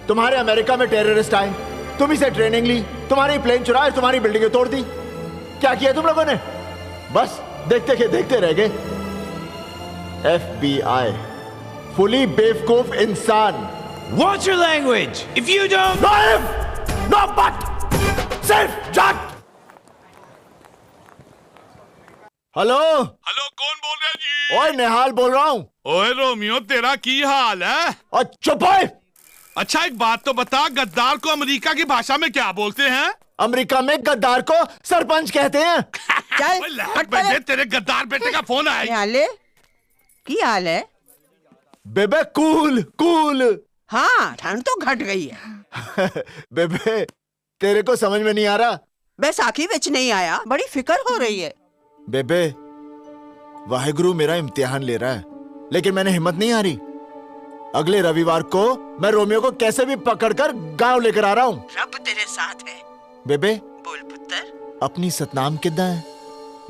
तुम्हारे अमेरिका में टेररिस्ट आए, तुम इसे ट्रेनिंग ली, तुम्हारी प्लेन चुराए, तुम्हारी बिल्डिंगें तोड़ दी। क्या किया तुम लोगों ने? बस देखते रह गए। FBI फुली बेवकूफ इंसान। Watch your language. If you don't. No if, no but. सिर्फ जट। हेलो कौन बोल रहे जी? ओए निहाल बोल रहा हूँ। ओए रोमियो, तेरा की हाल है? और चुप है। अच्छा एक बात तो बता, गद्दार को अमेरिका की भाषा में क्या बोलते हैं? अमेरिका में गद्दार को सरपंच कहते हैं। क्या? तेरे गद्दार बेटे का फोन आया। की हाल है? बेबे कूल। हाँ, ठंड तो घट गई है। बेबे तेरे को समझ में नहीं आ रहा? बैसाखी विच नहीं आया, बड़ी फिक्र हो रही है। बेबे वाहिगुरु मेरा इम्तिहान ले रहा है, लेकिन मैंने हिम्मत नहीं हारी। अगले रविवार को मैं रोमियो को कैसे भी पकड़कर गांव लेकर आ रहा हूँ। रब तेरे साथ है। बेबे बोल पुत्र। अपनी सतनाम किद्दा है?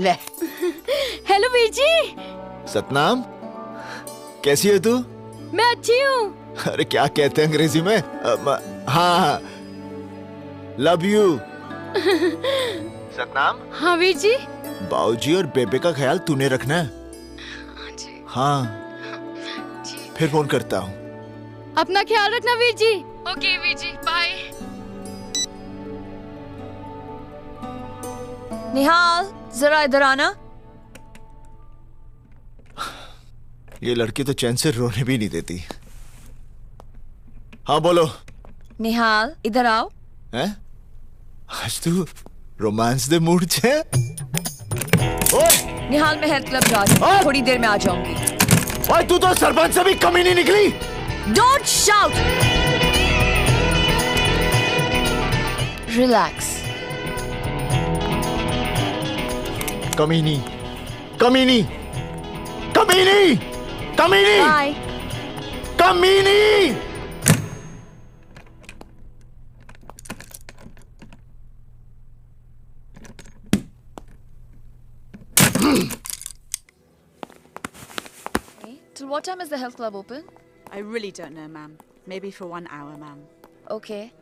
ले। हेलो वीर जी। सतनाम कैसी है तू? मैं अच्छी हूँ। अरे क्या कहते हैं अंग्रेजी में? हाँ लव यू। सतनाम। हाँ वीर जी। बाऊजी और बेबे का ख्याल तूने रखना है। हाँ फिर फोन करता हूँ। अपना ख्याल रखना वीर जी। Okay Veer ji, bye. निहाल, जरा इधर आना। ये लड़की तो चैन से रोने भी नहीं देती। हाँ बोलो। निहाल, इधर आओ। हैं? आज तू रोमांस दे मूड छे? ओए! निहाल, मैं हेल्थ क्लब जा रही हूँ, थोड़ी देर में आ जाऊंगी। ओए तू तो सरपंच से भी कमी नहीं निकली। Don't shout. Relax. कमीनी। Bye. कमीनी। Till what time is the health club open? I really don't know, ma'am. Maybe for 1 hour, ma'am. Okay.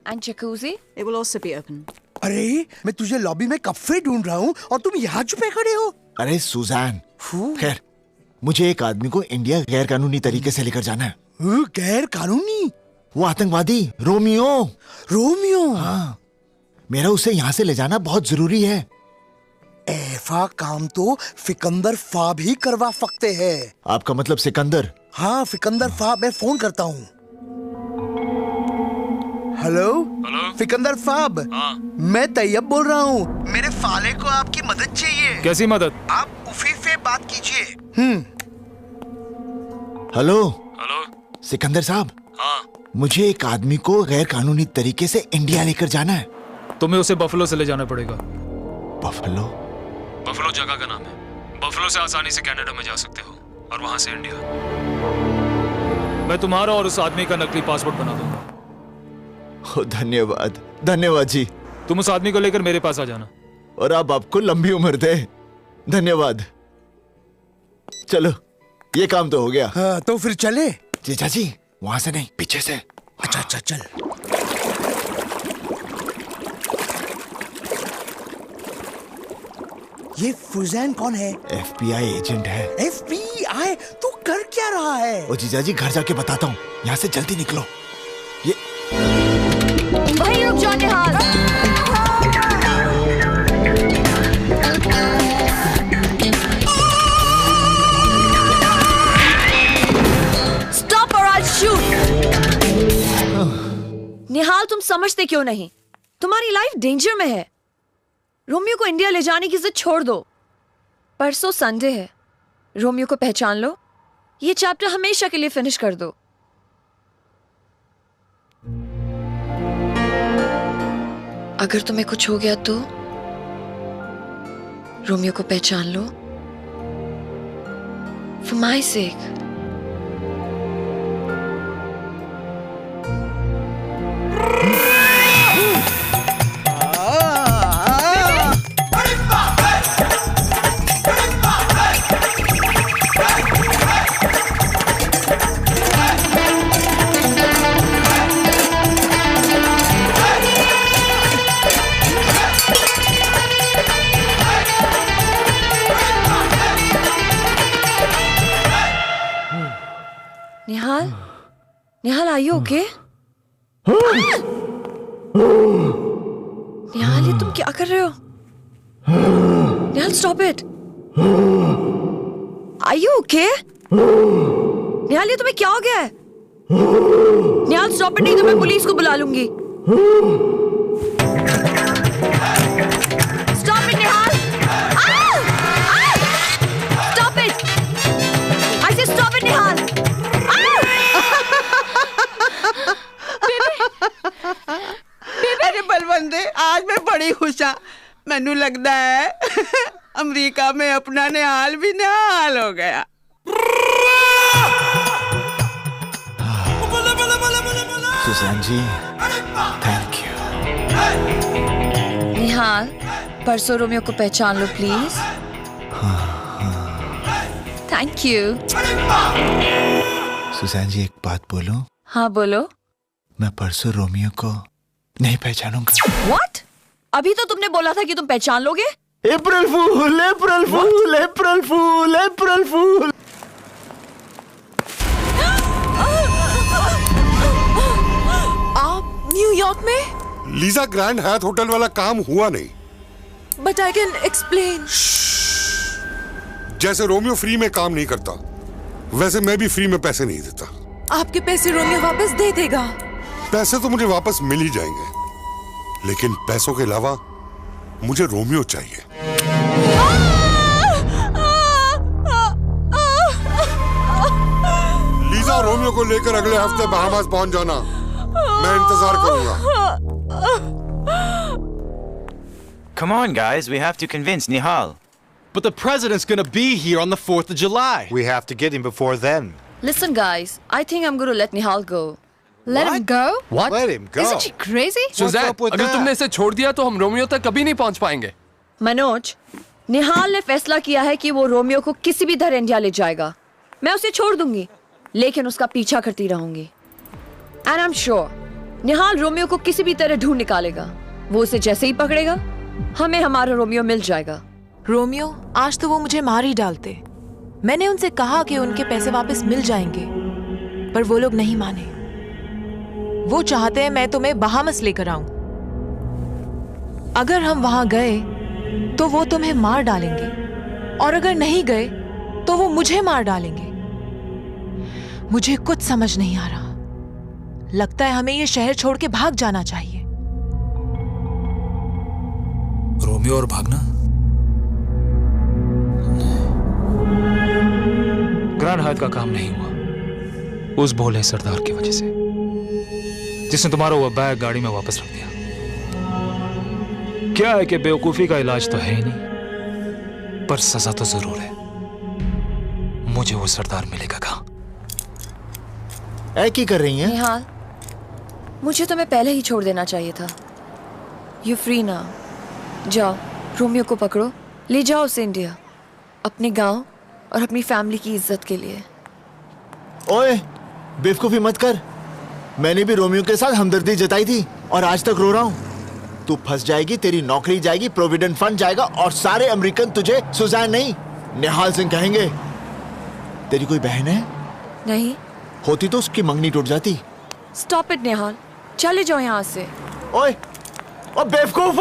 And jacuzzi? It will also be open. अरे मैं तुझे लॉबी में कब से ढूंढ रहा हूँ और तुम यहाँ छुपे खड़े हो। अरे सुजान, खैर मुझे एक आदमी को इंडिया गैर कानूनी तरीके से लेकर जाना है। गैर कानूनी? वो आतंकवादी रोमियो। हाँ, मेरा उसे यहाँ से ले जाना बहुत जरूरी है। ऐसा काम तो फिकंदर फा भी करवा सकते हैं। आपका मतलब सिकंदर? हाँ फिकंदर फा, मैं फोन करता हूँ। हेलो फिकंदर फाब। मैं तैयब बोल रहा हूँ। मेरे फाले को आपकी मदद चाहिए। कैसी मदद? आप उफी से बात कीजिए। हेलो सिकंदर साहब। हाँ। मुझे एक आदमी को गैर कानूनी तरीके से इंडिया लेकर जाना है। तुम्हें उसे बफलो से ले जाना पड़ेगा। बफलो जगह का नाम है। बफलो से आसानी से कनाडा में जा सकते हो और वहां से इंडिया। मैं तुम्हारा और उस आदमी का नकली पासपोर्ट बना दूंगा। धन्यवाद जी। तुम उस आदमी को लेकर मेरे पास आ जाना। और आप आपको लंबी उम्र दे। धन्यवाद। चलो ये काम तो हो गया। हाँ, तो फिर चले। जीजा जी वहां से नहीं, पीछे से। अच्छा चल। ये फुजैन कौन है? FBI एजेंट है। FBI? तू कर क्या रहा है? ओ जीजा जी घर जाके बताता हूँ, यहाँ से जल्दी निकलो। ये वहीं रुक जाओ निहाल। Stop or I'll shoot. निहाल, तुम समझते क्यों नहीं? तुम्हारी लाइफ डेंजर में है। रोमियो को इंडिया ले जाने की जिद छोड़ दो। परसों संडे है, रोमियो को पहचान लो, ये चैप्टर हमेशा के लिए फिनिश कर दो। अगर तुम्हें कुछ हो गया तो रोमियो को पहचान लो, for my sake। Nihal, Nihal, are you okay? निहाल, ये तुम क्या कर रहे हो? निहाल, stop it! Are you okay? निहाल, ये तुम्हें क्या हो गया है? निहाल, stop it, नहीं तो मैं पुलिस को बुला लूंगी। Stop it, Nihal! Stop it! I say stop it, निहाल! अरे बलवंदे, आज मैं बड़ी खुश हाँ। मैनू लगता है अमेरिका में अपना निहाल भी निहाल हो गया। Susan ji, thank you. Nihal, परसों रोमियो को पहचान लो please. Thank you. Susan ji, एक बात बोलूं? हाँ बोलो। मैं परसों रोमियो को नहीं पहचानूंगा। What? अभी तो तुमने बोला था कि तुम पहचान लोगे। अप्रैल फूल, अप्रैल फूल, अप्रैल फूल, अप्रैल फूल। आप न्यूयॉर्क में? लीजा ग्रैंड हैथ होटल वाला काम हुआ नहीं। But I can explain. जैसे रोमियो फ्री में काम नहीं करता, वैसे मैं भी फ्री में पैसे नहीं देता। आपके पैसे रोमियो वापस दे देगा। पैसे तो मुझे वापस मिल ही जाएंगे, लेकिन पैसों के अलावा मुझे रोमियो चाहिए। लीजा, रोमियो को लेकर अगले हफ्ते बहामास पहुंच जाना। मैं इंतजार करूंगा। Come on, guys. We have to convince Nihal. But the president's gonna be here on the 4th of July. We have to get him before then. Listen, guys. I think I'm going to let Nihal go. Let him go? What? Let him go. Isn't she crazy? Suzanne, अगर तुमने इसे छोड़ दिया तो हम Romeo तक कभी नहीं पहुंच पाएंगे। मनोज, निहाल ने फैसला किया है कि वो रोमियो को किसी भी तरह इंडिया ले जाएगा। मैं उसे छोड़ दूंगी, लेकिन उसका पीछा करती रहूंगी। And I'm sure, Nihal Romeo को किसी भी तरह ढूंढ निकालेगा। वो उसे जैसे ही पकड़ेगा, हमें हमारा रोमियो मिल जाएगा। रोमियो, आज तो वो मुझे मार ही डालते। मैंने उनसे कहा कि उनके पैसे वापस मिल जाएंगे, पर वो लोग नहीं माने। वो चाहते हैं मैं तुम्हें बहामस लेकर आऊं। अगर हम वहां गए तो वो तुम्हें मार डालेंगे, और अगर नहीं गए तो वो मुझे मार डालेंगे। मुझे कुछ समझ नहीं आ रहा। लगता है हमें ये शहर छोड़ के भाग जाना चाहिए। रोमियो और भागना? ग्रैंड हायत का काम नहीं हुआ उस भोले सरदार की वजह से, जिसने तुम्हारा वो बैग गाड़ी में वापस रख दिया। क्या है कि बेवकूफी का इलाज तो है ही नहीं, पर सजा तो जरूर है। मुझे वो सरदार मिलेगा कहाँ? क्या कर रही हैं? निहाल, मुझे तुम्हें पहले ही छोड़ देना चाहिए था। यू फ्री ना। जाओ, रोमियो को पकड़ो, ले जाओ उसे इंडिया, अपने गांव और अपनी फैमिली की इज्जत के लिए। ओए, बेवकूफी मत कर। मैंने भी रोमियो के साथ हमदर्दी जताई थी और आज तक रो रहा हूं। तू फंस जाएगी, तेरी नौकरी जाएगी, प्रोविडेंट फंड जाएगा और सारे अमेरिकन तुझे सुज़ैन नहीं, निहाल सिंह कहेंगे। तेरी कोई बहन है? नहीं। होती तो उसकी मंगनी टूट जाती। स्टॉप इट निहाल, चले जाओ यहाँ से। ओए, ओ बेवकूफ!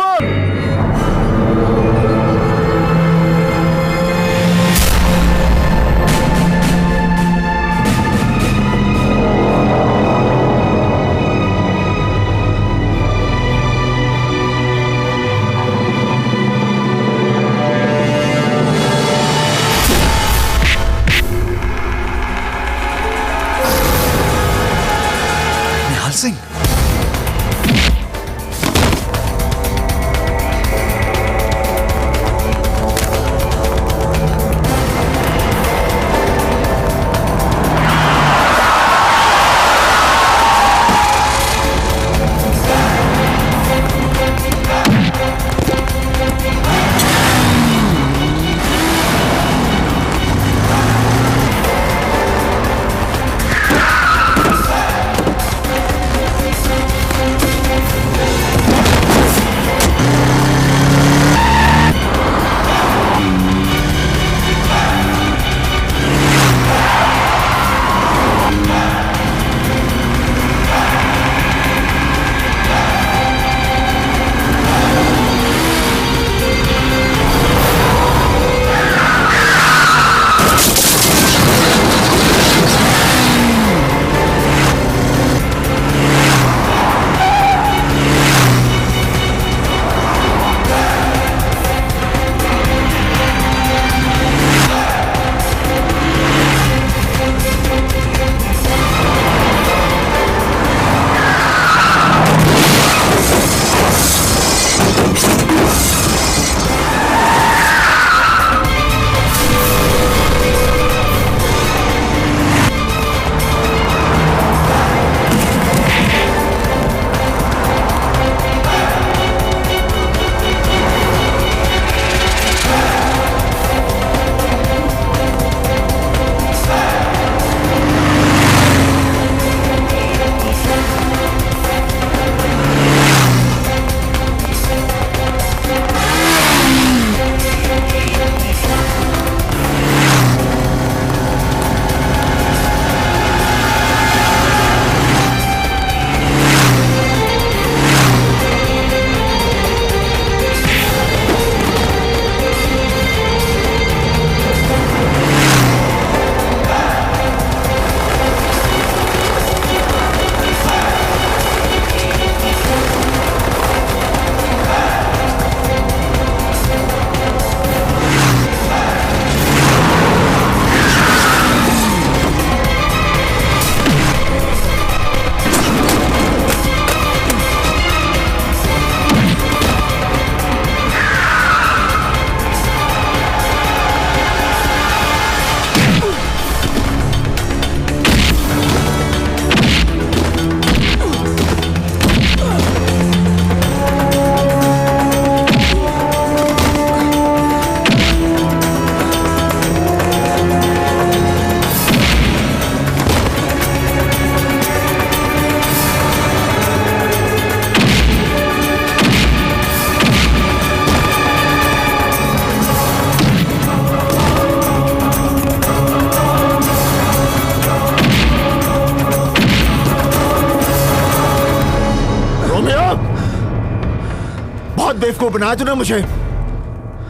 बहुत बेवकूफ बनाया तूने मुझे।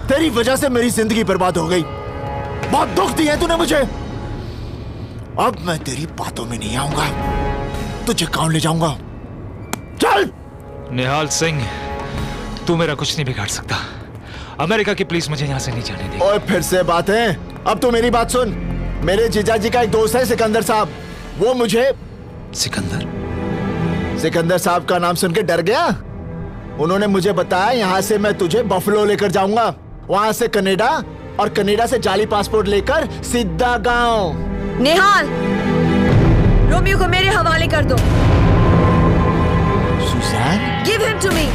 तेरी वजह से मेरी जिंदगी बर्बाद हो गई। बहुत दुख दिया तूने मुझे। अब मैं तेरी बातों में नहीं आऊंगा। तुझे कौन ले जाऊंगा? चल। निहाल सिंह, तू मेरा कुछ नहीं बिगाड़ सकता। अमेरिका की पुलिस मुझे यहाँ से नहीं जाने देगी। और फिर से बात है। अब तू मेरी बात सुन। मेरे जीजा जी का एक दोस्त है सिकंदर साहब। वो मुझे सिकंदर साहब का नाम सुन के डर गया। उन्होंने मुझे बताया यहाँ से मैं तुझे बफलो लेकर जाऊंगा, वहां से कनाडा और कनाडा से जाली पासपोर्ट लेकर सीधा गांव। निहाल, रोमियो को मेरे हवाले कर दो। Suzanne, give him to me.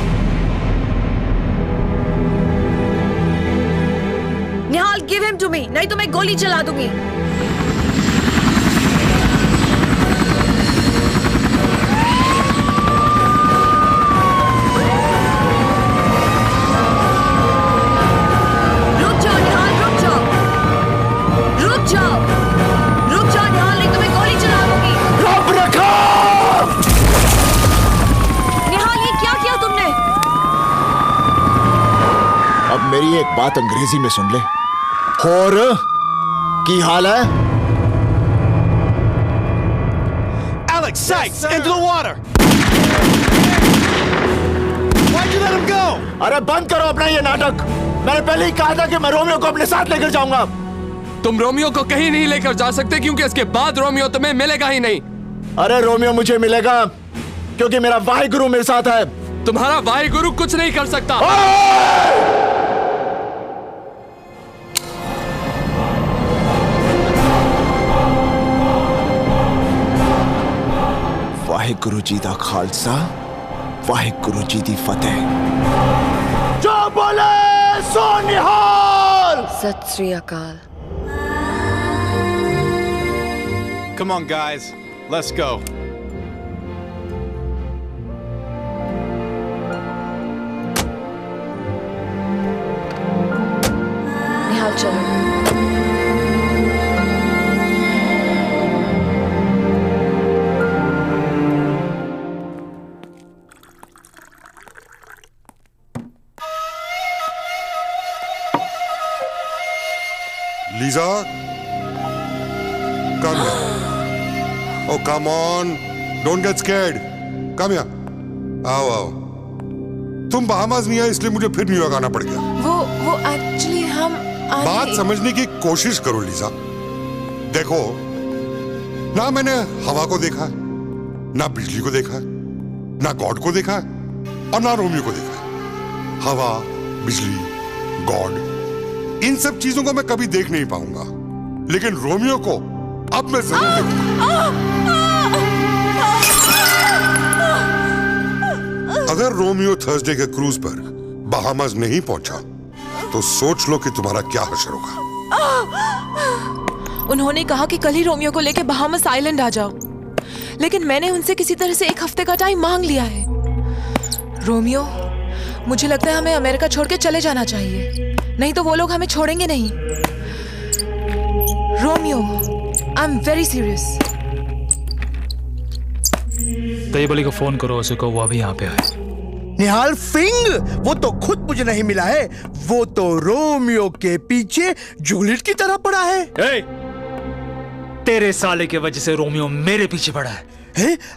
Nihal, give him to me, नहीं तो मैं गोली चला दूंगी। मेरी एक बात अंग्रेजी में सुन ले। और की हाल है? Alex, Sykes, into the water! Why'd you let him go? अरे बंद करो अपना ये नाटक। मैंने पहले ही कहा था कि मैं रोमियो को अपने साथ लेकर जाऊंगा। तुम रोमियो को कहीं नहीं लेकर जा सकते क्योंकि इसके बाद रोमियो तुम्हें मिलेगा ही नहीं। अरे रोमियो मुझे मिलेगा क्योंकि मेरा वाहिगुरु मेरे साथ है। तुम्हारा वाहिगुरु कुछ नहीं कर सकता। वाहिगुरु जी दा खालसा, वाहिगुरु जी दी फतेह। जो बोले सो निहाल। सत श्री अकाल। Come on, guys. Let's go. निहाल, चलो। Lisa, come here. Oh, come on. Don't get scared. Come here. आओ। तुम बहामास नहीं आए इसलिए मुझे फिर न्यूयॉर्क आना पड़ गया। वो एक्चुअली हम बात समझने की कोशिश करो लीजा। देखो, ना मैंने हवा को देखा है, ना बिजली को देखा है, ना गॉड को देखा है और ना रोमियो को देखा है। हवा, बिजली, गॉड, इन सब चीजों को मैं कभी देख नहीं पाऊंगा, लेकिन रोमियो को अब मैं जरूर देखूंगा। अगर रोमियो थर्सडे के क्रूज पर बहामास नहीं पहुंचा तो सोच लो कि तुम्हारा क्या हश्र होगा। उन्होंने कहा कि कल ही रोमियो को लेकर बहामास आइलैंड आ जाओ, लेकिन मैंने उनसे किसी तरह से 1 हफ्ते का टाइम मांग लिया है। रोमियो, मुझे लगता है हमें अमेरिका छोड़ के चले जाना चाहिए, नहीं तो वो लोग हमें छोड़ेंगे नहीं। Romeo, I am very serious. Tayyab को फोन करो, उसे कहो वो अभी यहाँ पे आए। निहाल सिंह, वो तो खुद मुझे नहीं मिला है, वो तो रोमियो के पीछे जूलियट की तरह पड़ा है। तेरे साले की वजह से रोमियो मेरे पीछे पड़ा है।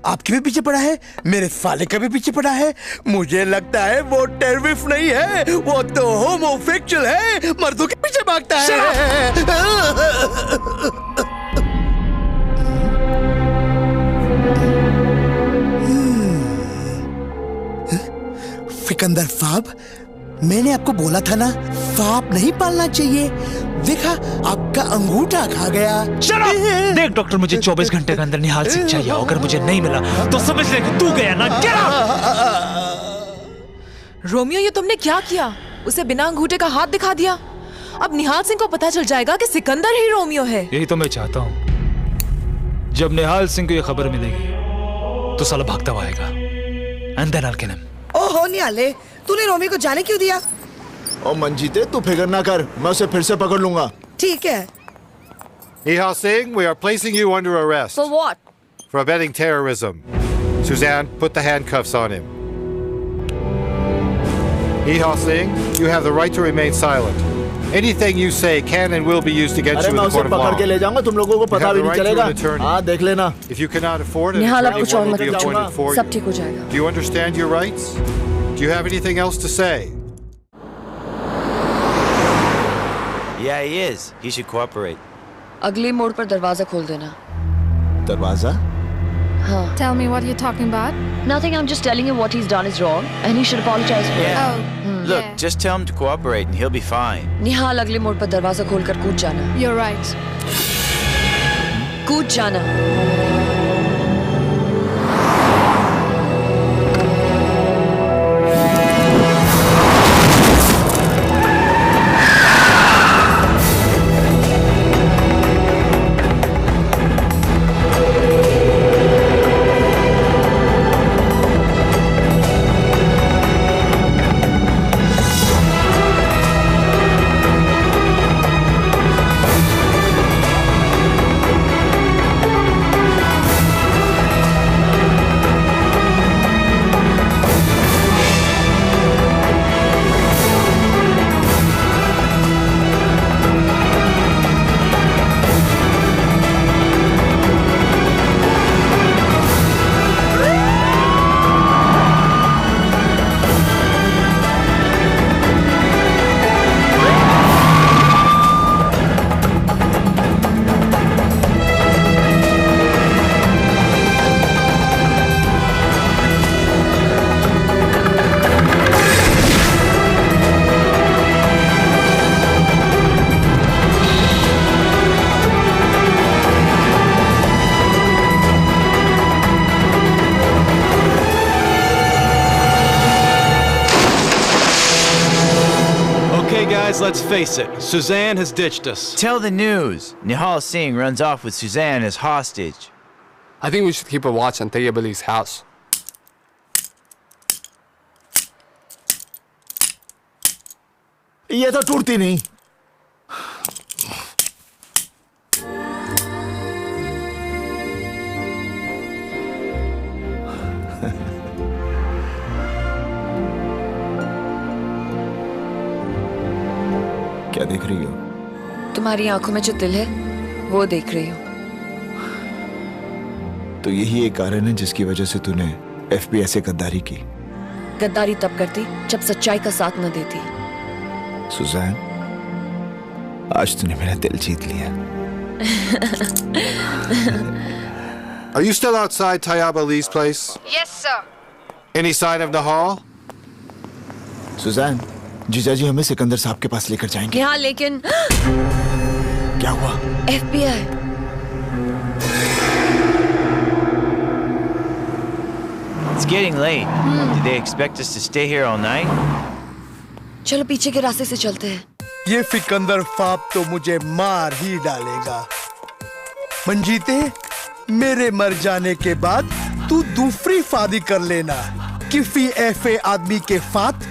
आपके भी पीछे पड़ा है, मेरे साले का भी पीछे पड़ा है। मुझे लगता है वो टेररिस्ट नहीं है, वो तो होमोसेक्सुअल है, मर्दों के पीछे भागता है। सिकंदर साहब, मैंने आपको बोला था ना, सांप नहीं पालना चाहिए। देखा, आपका अंगूठा खा गया। देख डॉक्टर, मुझे 24 घंटे के अंदर निहाल सिंह चाहिए। अगर मुझे नहीं मिला तो समझ ले कि तू गया ना। रोमियो, ये तुमने क्या किया? उसे बिना अंगूठे का हाथ दिखा दिया। अब निहाल सिंह को पता चल जाएगा कि सिकंदर ही रोमियो है। यही तो मैं चाहता हूँ। जब निहाल सिंह को ये खबर मिलेगी तो साला भागता हुआ आएगा। And then I'll kill him. ओहो निहाले, तूने रोमियो को जाने क्यों दिया? ओ मंजीते, तू फिक्र ना कर, मैं उसे फिर से पकड़ लूंगा। ठीक है। Nihal Singh, we are placing you under arrest. For what? For abetting terrorism. Suzanne, put the handcuffs on him. Nihal Singh, you have the right to remain silent. Anything you say can and will be used against you in मैं the उसे court of law. पकड़ के ले जाऊंगा, तुम लोगों को You पता have भी the नहीं right to चलेगा। an attorney. हाँ, देख लेना। If you cannot afford an निहाल, अब attorney, कुछ one और will मत be पूछो। appointed for सब you. ठीक हो जाएगा। Do you understand your rights? Do you have anything else to say? Yeah, he is. He should cooperate. अगले मोड़ पर दरवाजा खोल देना। दरवाजा? हाँ। Tell me what you're talking about. Nothing. I'm just telling him what he's done is wrong, and he should apologize for it. Look, just tell him to cooperate and he'll be fine. निहाल, अगले मोड़ पर दरवाजा खोलकर कूद जाना। You're right. कूद जाना। Let's face it, Suzanne has ditched us. Tell the news. Nihal Singh runs off with Suzanne as hostage. I think we should keep a watch on Tayyib Ali's house. ये तो टूटती नहीं। क्या देख रही हो? तुम्हारी आंखों में जो दिल है, वो देख रही हूँ। तो यही एक कारण है जिसकी वजह से तूने FBI से गद्दारी की। गद्दारी तब करती जब सच्चाई का साथ न देती। सुजैन, आज तूने मेरा दिल जीत लिया। Are you still outside Tayyab Ali's place? Yes, sir. Any sign of Nihal? Suzanne, जीजाजी हमें सिकंदर साहब के पास लेकर जाएंगे। यहाँ लेकिन क्या हुआ? FBI। It's getting late. Did they expect us to stay here all night? चलो पीछे के रास्ते से चलते हैं। ये सिकंदर फाप तो मुझे मार ही डालेगा। मंजीते, मेरे मर जाने के बाद तू दूसरी फादी कर लेना। किसी ऐसे आदमी के साथ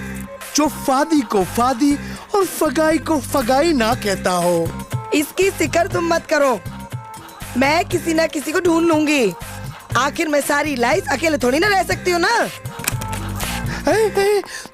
जो फादी को फादी और फगाई को फगाई ना कहता हो। इसकी फिक्र तुम मत करो, मैं किसी ना किसी को ढूंढ लूंगी। आखिर मैं सारी लाइफ अकेले थोड़ी ना रह सकती हूँ ना।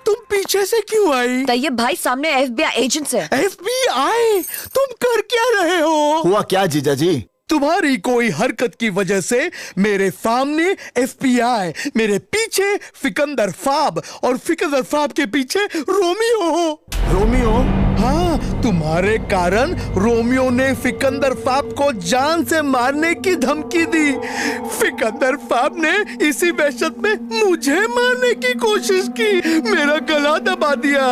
तुम पीछे से क्यों आई? तैयब भाई सामने FBI एजेंट्स है। FBI? तुम कर क्या रहे हो? हुआ क्या जीजाजी? तुम्हारी कोई हरकत की वजह से मेरे सामने FBI, मेरे पीछे सिकंदर फाब और सिकंदर फाब के पीछे रोमियो। रोमियो? हाँ, तुम्हारे कारण रोमियो ने सिकंदर फाब को जान से मारने की धमकी दी। सिकंदर फाब ने इसी वहशत में मुझे मारने की कोशिश की, मेरा गला दबा दिया।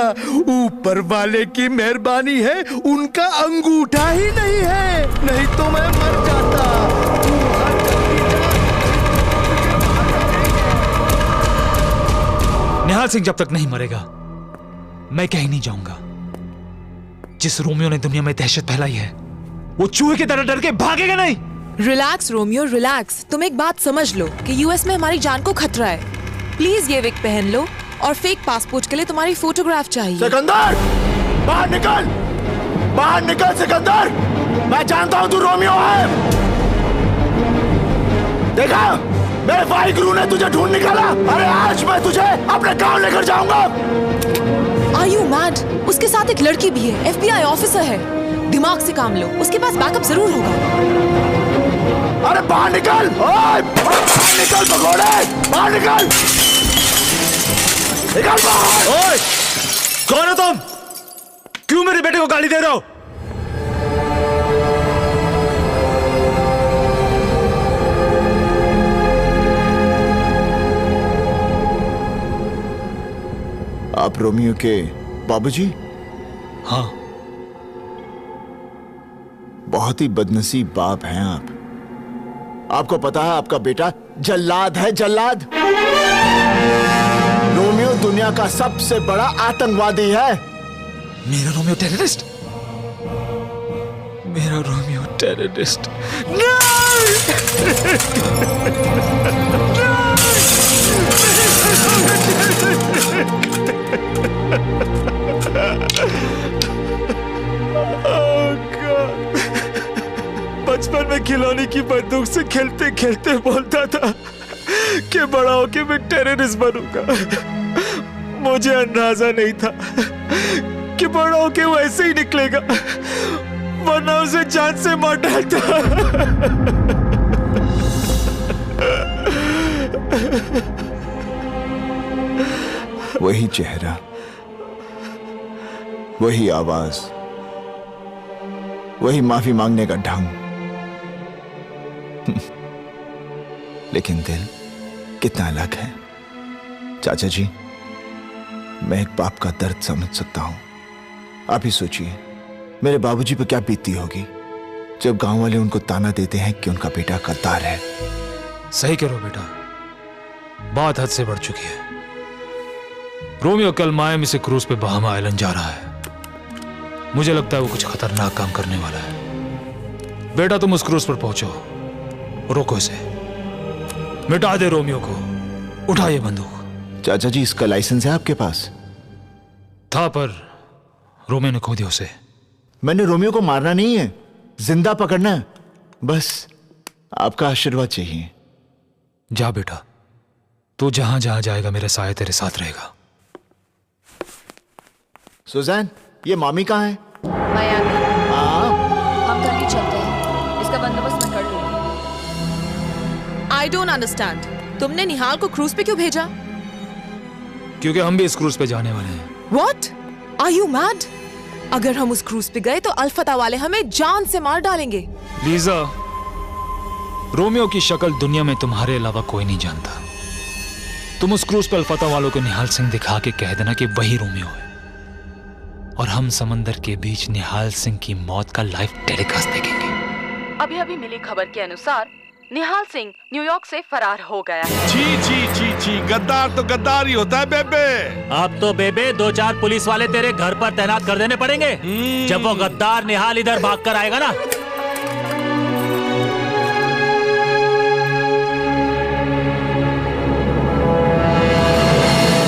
ऊपर वाले की मेहरबानी है, उनका अंगूठा ही नहीं है, नहीं तो मैं मर जाता। निहाल सिंह जब तक नहीं मरेगा, मैं कहीं नहीं जाऊंगा। जिस रोमियो ने दुनिया में दहशत फैलाई है, वो चूहे की तरह डर के भागेगा नहीं। Relax Romeo, relax. तुम एक बात समझ लो कि यूएस में हमारी जान को खतरा है। प्लीज ये विग पहन लो और फेक पासपोर्ट के लिए तुम्हारी फोटोग्राफ चाहिए। सिकंदर, बाहर निकल, बाहर निकल सिकंदर। मैं जानता हूँ तू रोमियो है। देखा, मेरे भाई गुरु ने तुझे ढूंढ निकाला। अरे आज मैं तुझे अपने गांव लेकर जाऊंगा। Are you mad? उसके साथ एक लड़की भी है, FBI ऑफिसर है। दिमाग से काम लो, उसके पास बैकअप जरूर होगा। अरे बाहर निकल! ओए! बाहर निकल भगोड़े! बाहर निकल! निकल बाहर! ओए! कौन हो तुम? क्यों मेरे बेटे को गाली दे रहे हो? आप रोमियो के बाबूजी? हाँ। बहुत ही बदनसीब बाप हैं आप। आपको पता है आपका बेटा जल्लाद है, जल्लाद। रोमियो दुनिया का सबसे बड़ा आतंकवादी है। मेरा रोमियो टेररिस्ट? मेरा रोमियो टेररिस्ट? बचपन में खिलौने की बंदूक से खेलते खेलते बोलता था कि बड़ा होके मैं टेररिस्ट बनूंगा। मुझे अंदाजा नहीं था कि बड़ा होके वो ऐसे ही निकलेगा, वरना उसे जान से मार डालता। वही चेहरा, वही आवाज, वही माफी मांगने का ढंग, लेकिन दिल कितना अलग है। चाचा जी, मैं एक बाप का दर्द समझ सकता हूं। आप ही सोचिए मेरे बाबूजी पे क्या बीतती होगी जब गांव वाले उनको ताना देते हैं कि उनका बेटा गद्दार है। सही करो बेटा, बात हद से बढ़ चुकी है। रोमियो कल मायामी से क्रूज पे बहामा आइलैंड जा रहा है। मुझे लगता है वो कुछ खतरनाक काम करने वाला है। बेटा तुम उस क्रूज पर पहुंचो, रोको इसे, मिटा दे रोमियो को, उठा ये बंदूक। चाचा जी, इसका लाइसेंस है आपके पास? था, पर रोमियो ने खो दिया उसे। मैंने रोमियो को मारना नहीं है, जिंदा पकड़ना है। बस आपका आशीर्वाद चाहिए। जा बेटा, तू जहां जहां जाएगा मेरे साया तेरे साथ रहेगा। सुजैन, ये मामी कहाँ है? मायामी। हम कल ही चलते हैं, इसका बंदोबस्त मैं कर लूंगी। I don't understand. तुमने निहाल को क्रूज पे क्यों भेजा? क्योंकि हम भी इस क्रूज पे जाने वाले हैं। What? Are you mad? अगर हम उस क्रूज पे गए तो अल्फता वाले हमें जान से मार डालेंगे। लीजा, रोमियो की शक्ल दुनिया में तुम्हारे अलावा कोई नहीं जानता। तुम उस क्रूज पे अल्फता वालों को निहाल सिंह दिखा के कह देना कि वही रोमियो है, और हम समंदर के बीच निहाल सिंह की मौत का लाइव टेलीकास्ट देखेंगे। अभी अभी मिली खबर के अनुसार निहाल सिंह न्यूयॉर्क से फरार हो गया है। जी जी जी जी, गद्दार तो गद्दार ही होता है बेबे। अब तो बेबे 2-4 पुलिस वाले तेरे घर पर तैनात कर देने पड़ेंगे जब वो गद्दार निहाल इधर भागकर आएगा ना।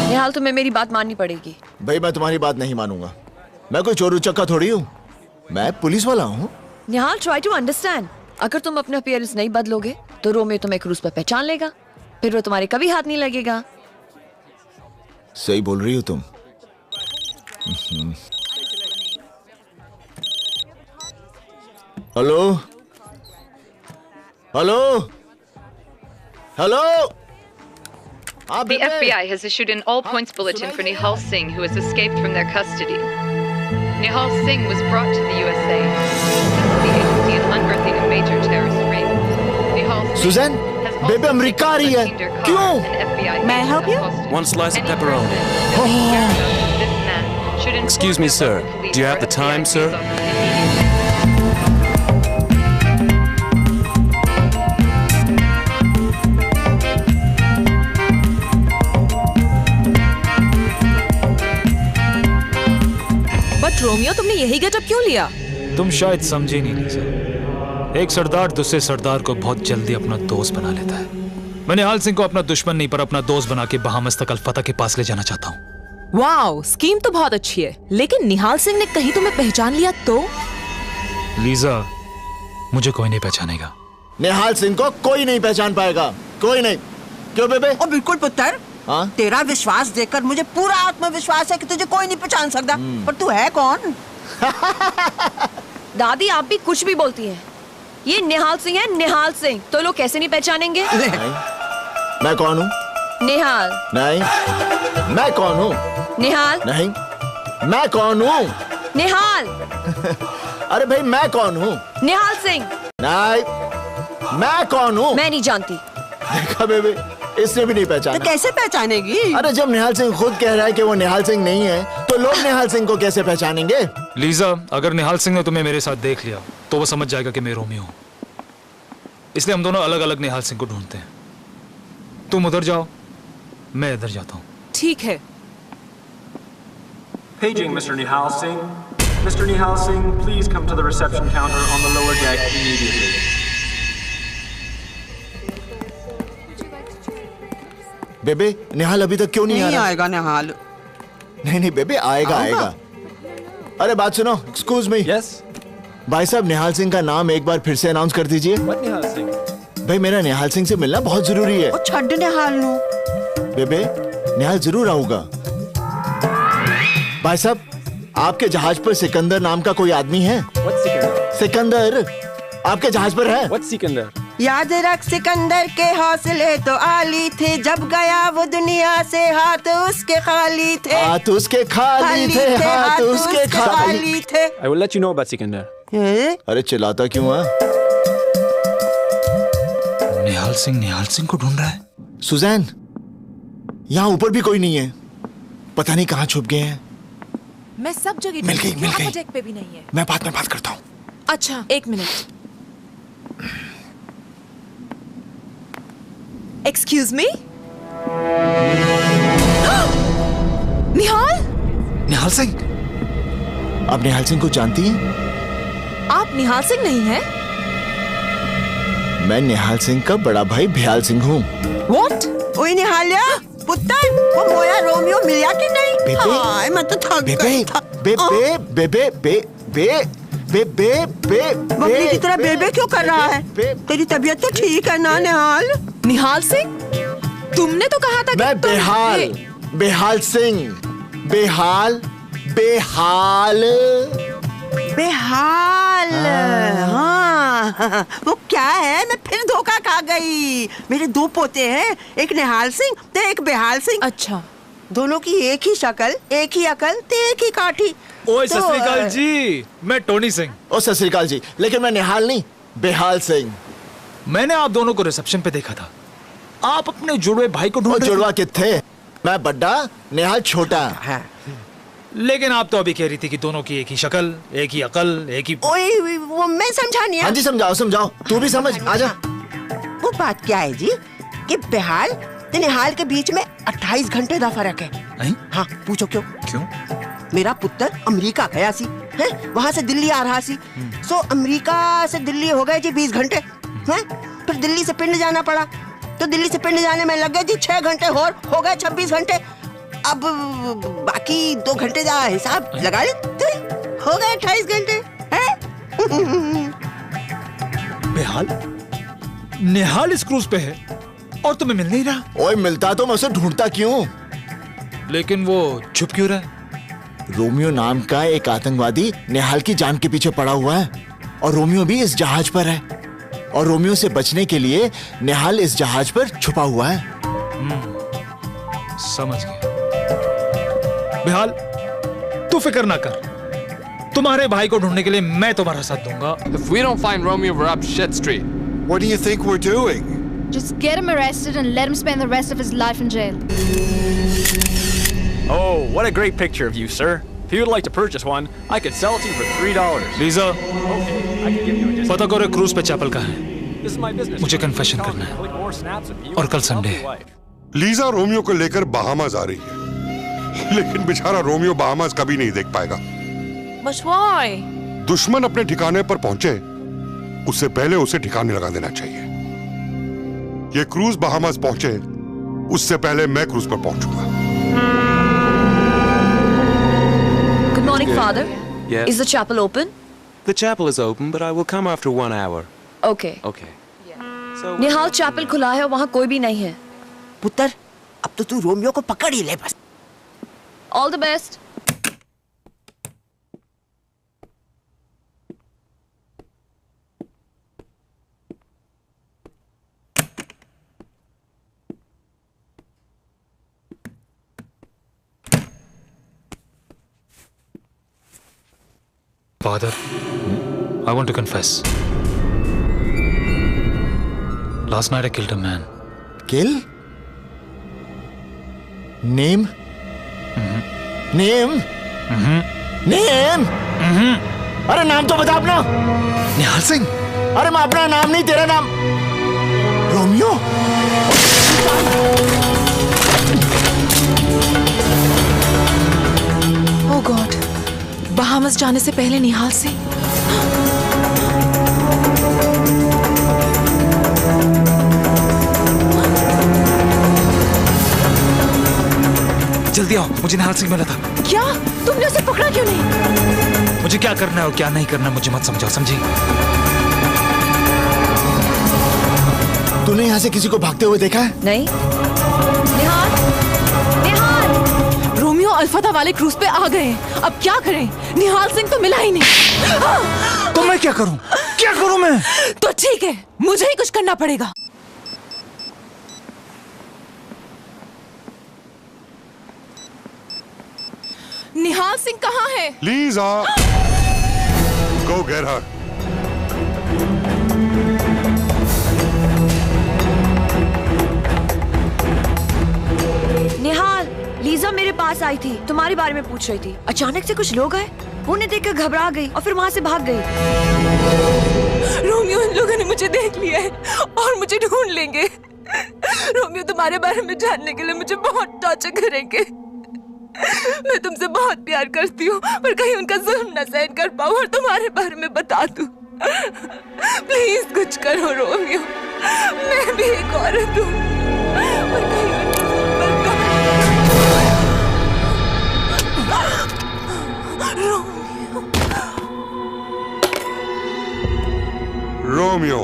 निहाल, तुम्हें मेरी बात माननी पड़ेगी। भाई, मैं तुम्हारी बात नहीं मानूंगा। मैं कोई चोर उचक्का थोड़ी हूँ, मैं पुलिस वाला हूँ। निहाल, ट्राई टू अंडरस्टैंड। अगर तुम अपना अपीयरेंस नहीं बदलोगे तो रोमियो तुम्हें क्रूज पर पहचान लेगा, फिर वो तुम्हारे कभी हाथ नहीं लगेगा। सही बोल रही हो तुम। Hello hello hello. The FBI has issued an all-points bulletin for Nihal Singh, who has escaped from their custody. Nihal Singh was brought to the USA. The agency is unearthing a major terrorist ring. Nihal Singh Suzanne, बेबे America आ रही है। क्यों? May I help you? One slice of pepperoni. Excuse me, sir. Do you have the time, sir? But Romeo, तुमने यही getup क्यों लिया? तुम शायद समझे नहीं लीजा। एक सरदार दूसरे सरदार को बहुत जल्दी अपना दोस्त बना लेता है। मैं निहाल सिंह को अपना दुश्मन नहीं पर अपना दोस्त बना के बहामस तक अल्फता के पास ले जाना चाहता हूँ। वाओ, स्कीम तो बहुत अच्छी है, लेकिन निहाल सिंह ने कहीं तुम्हें पहचान लिया तो? लीजा, मुझे कोई नहीं पहचानेगा। निहाल सिंह को कोई नहीं पहचान पाएगा, कोई नहीं। क्यों बेबे? ओ बिल्कुल पुत्र, हाँ? तेरा विश्वास देखकर मुझे पूरा आत्मविश्वास है कि तुझे कोई नहीं पहचान सकता। पर तू है कौन? दादी आप भी कुछ भी बोलती हैं। ये निहाल सिंह है, निहाल सिंह। तो लोग कैसे नहीं पहचानेंगे? मैं कौन हूँ? निहाल। नहीं। मैं कौन हूँ? निहाल। नहीं। मैं कौन हूँ? निहाल। अरे भाई मैं कौन हूँ? निहाल सिंह। नहीं। मैं कौन हूँ? मैं नहीं जानती। देखा बेबे, इसने भी नहीं पहचाना। तो कैसे पहचानेगी? अरे जब निहाल सिंह खुद कह रहा है कि वो निहाल सिंह नहीं है, तो लोग निहाल सिंह को कैसे पहचानेंगे? लीजा, अगर निहाल सिंह ने तुम्हें मेरे साथ देख लिया तो वो समझ जाएगा कि मैं रोमियो हूँ। इसलिए हम दोनों अलग अलग निहाल सिंह को ढूंढते हैं। तुम उधर जाओ, मैं इधर जाता हूँ। ठीक है। Paging Mr. Nihal Singh. Mr. Nihal Singh, please come to the reception counter on the lower deck immediately. बेबे, निहाल अभी तक क्यों नहीं आ रहा? आएगा निहाल। नहीं बेबे, आएगा। अरे बात सुनो, एक्सक्यूज मी। यस भाई साहब, निहाल सिंह का नाम एक बार फिर से अनाउंस कर दीजिए। What निहाल सिंह? भाई मेरा निहाल सिंह से मिलना बहुत जरूरी है। छड्ड निहाल नु। बेबे, निहाल जरूर आऊंगा। भाई साहब, आपके जहाज पर सिकंदर नाम का कोई आदमी है? What सिकंदर? सिकंदर आपके जहाज पर है? What सिकंदर? याद रख सिकंदर के हौसले तो आली थे, जब गया वो दुनिया से हाथ उसके खाली थे। हाथ उसके खाली थे, हाथ उसके खाली थे। I will let you know about Sikandar. अरे चिल्लाता क्यों है? निहाल सिंह को ढूंढ रहा है। सुजैन, यहाँ ऊपर भी कोई नहीं है। पता नहीं कहाँ छुप गए हैं। मैं सब जगह मिल गई। डेक पे भी नहीं है। मैं बाद में बात करता हूँ। अच्छा, 1 मिनट। Excuse me. निहाल सिंह। आप निहाल सिंह को जानती हैं? आप निहाल सिंह नहीं हैं? मैं निहाल सिंह का बड़ा भाई भयाल सिंह हूँ। What? ओए निहालिया, पुत्र, वो मोया रोमियो मिला कि नहीं? बेबे, हाय, मैं तो थक गई था। बकरी की तरह बेबे क्यों कर रहा है? तेरी तबीयत तो ठीक है ना निहाल? निहाल सिंह, तुमने तो कहा था कि मैं बेहाल सिंह। बेहाल। हाँ, वो क्या है? मैं फिर धोखा खा गई। मेरे 2 पोते हैं, एक निहाल सिंह तो एक बेहाल सिंह। अच्छा, दोनों की एक ही शक्ल, एक ही अकल, तो एक ही काठी। ओए सत श्री अकाल जी, मैं टोनी सिंह। ओ सत श्री अकाल जी, लेकिन मैं निहाल नहीं, बेहाल सिंह। मैंने आप दोनों को रिसेप्शन पे देखा था। आप अपने जुड़वे भाई को ढूंढ रहे थे। जुड़वा कितने? मैं बड्डा, निहाल छोटा। लेकिन आप तो अभी कह रही थी कि दोनों की एक ही शक्ल, एक ही अकल, एक ही। ओए, वो मैं समझा नहीं। हाँ जी, समझाओ। तू भी समझ, आजा। वो बात क्या है जी कि बेहाल तो निहाल के बीच में 28 घंटे का फर्क है। हाँ, पूछो क्यों? मेरा पुत्र अमेरिका गया सी, है? वहाँ से दिल्ली आ रहा सी। सो अमेरिका से दिल्ली हो गए जी 20 घंटे, हैं? फिर दिल्ली से पिंड जाना पड़ा, तो दिल्ली से पिंड जाने में लग गए जी 6 घंटे और हो गए 26 घंटे। अब बाकी 2 घंटे का हिसाब लगा ले, हो गए 28 घंटे। बेहाल, निहाल इस क्रूज पे है और तुम्हें मिल नहीं रहा। ओए, मिलता तो मैं उसे ढूंढता क्यों? लेकिन वो छुप क्यों रहा है? रोमियो नाम का एक आतंकवादी निहाल की जान के पीछे पड़ा हुआ है, और रोमियो भी इस जहाज पर है, और रोमियो से बचने के लिए निहाल इस जहाज पर छुपा हुआ है। समझ गया। बेहाल, तू फिक्र ना कर, तुम्हारे भाई को ढूंढने के लिए मैं तुम्हारा साथ दूंगा। If we don't find Romeo, we're up shit street. What do you think we're doing? Just get him arrested and let him spend the rest of his life in jail. Oh, what a great picture of you, sir. If you would like to purchase one, I could sell it to you for $3. Lisa, Okay, I can give you a discount. पता करो cruise पे chapel का है। This is my business. मुझे confession करना है, Click more snaps of you और कल and संडे your है। wife. लीजा रोमियो को लेकर बहामास आ रही है, लेकिन बेचारा रोमियो बहामास कभी नहीं देख पाएगा। But why? दुश्मन अपने ठिकाने पर पहुंचे, उससे पहले उसे ठिकाने लगा देना चाहिए। ये क्रूज बहामास पहुंचे, उससे पहले मैं क्रूज पर पहुंचूंगा। Good morning, Father. Yes? Is the chapel open? The chapel is open, but I will come after 1 hour. Okay. Okay. Nihal chapel खुला है, वहाँ कोई भी नहीं है। पुत्र, अब तो तू रोमियो को पकड़ ही ले बस। All the best. Father, I want to confess. Last night I killed a man. Kill? Name? Name? Name? अरे नाम तो बता अपना। निहाल सिंह। अरे मैं अपना नाम नहीं, तेरा नाम। रोमियो? Oh God, बहामस जाने से पहले निहाल सिंह। जल्दी आओ, मुझे निहाल सिंह मिला था। क्या? तुमने उसे पकड़ा क्यों नहीं? मुझे क्या करना है और क्या नहीं करना मुझे मत समझाओ, समझी? तूने यहाँ से किसी को भागते हुए देखा है? नहीं। निहाल, निहाल। रोमियो अल्फाता वाले क्रूज पे आ गए हैं। अब क्या करें? निहाल सिंह तो मिला ही नहीं। तो मैं क्या करूं? क्या करूं मैं? तो ठीक है, मुझे ही कुछ करना पड़ेगा। निहाल सिंह कहाँ है? Lisa, go get her. निहाल, लीजा मेरे पास आई थी, तुम्हारे बारे में पूछ रही थी। अचानक से कुछ लोग आए, उन्हें देखकर घबरा गई और फिर वहाँ से भाग गई। रोमियो, इन लोगों ने मुझे देख लिया है और मुझे ढूंढ लेंगे। रोमियो तुम्हारे बारे में जानने के लिए मुझे बहुत टॉर्चर करेंगे। मैं तुमसे बहुत प्यार करती हूँ, पर कहीं उनका जुल्म न सहन कर पाऊँ और तुम्हारे बारे में बता दूँ। प्लीज कुछ करो रोमियो, मैं भी एक औरत हूँ, पर कहीं Romeo.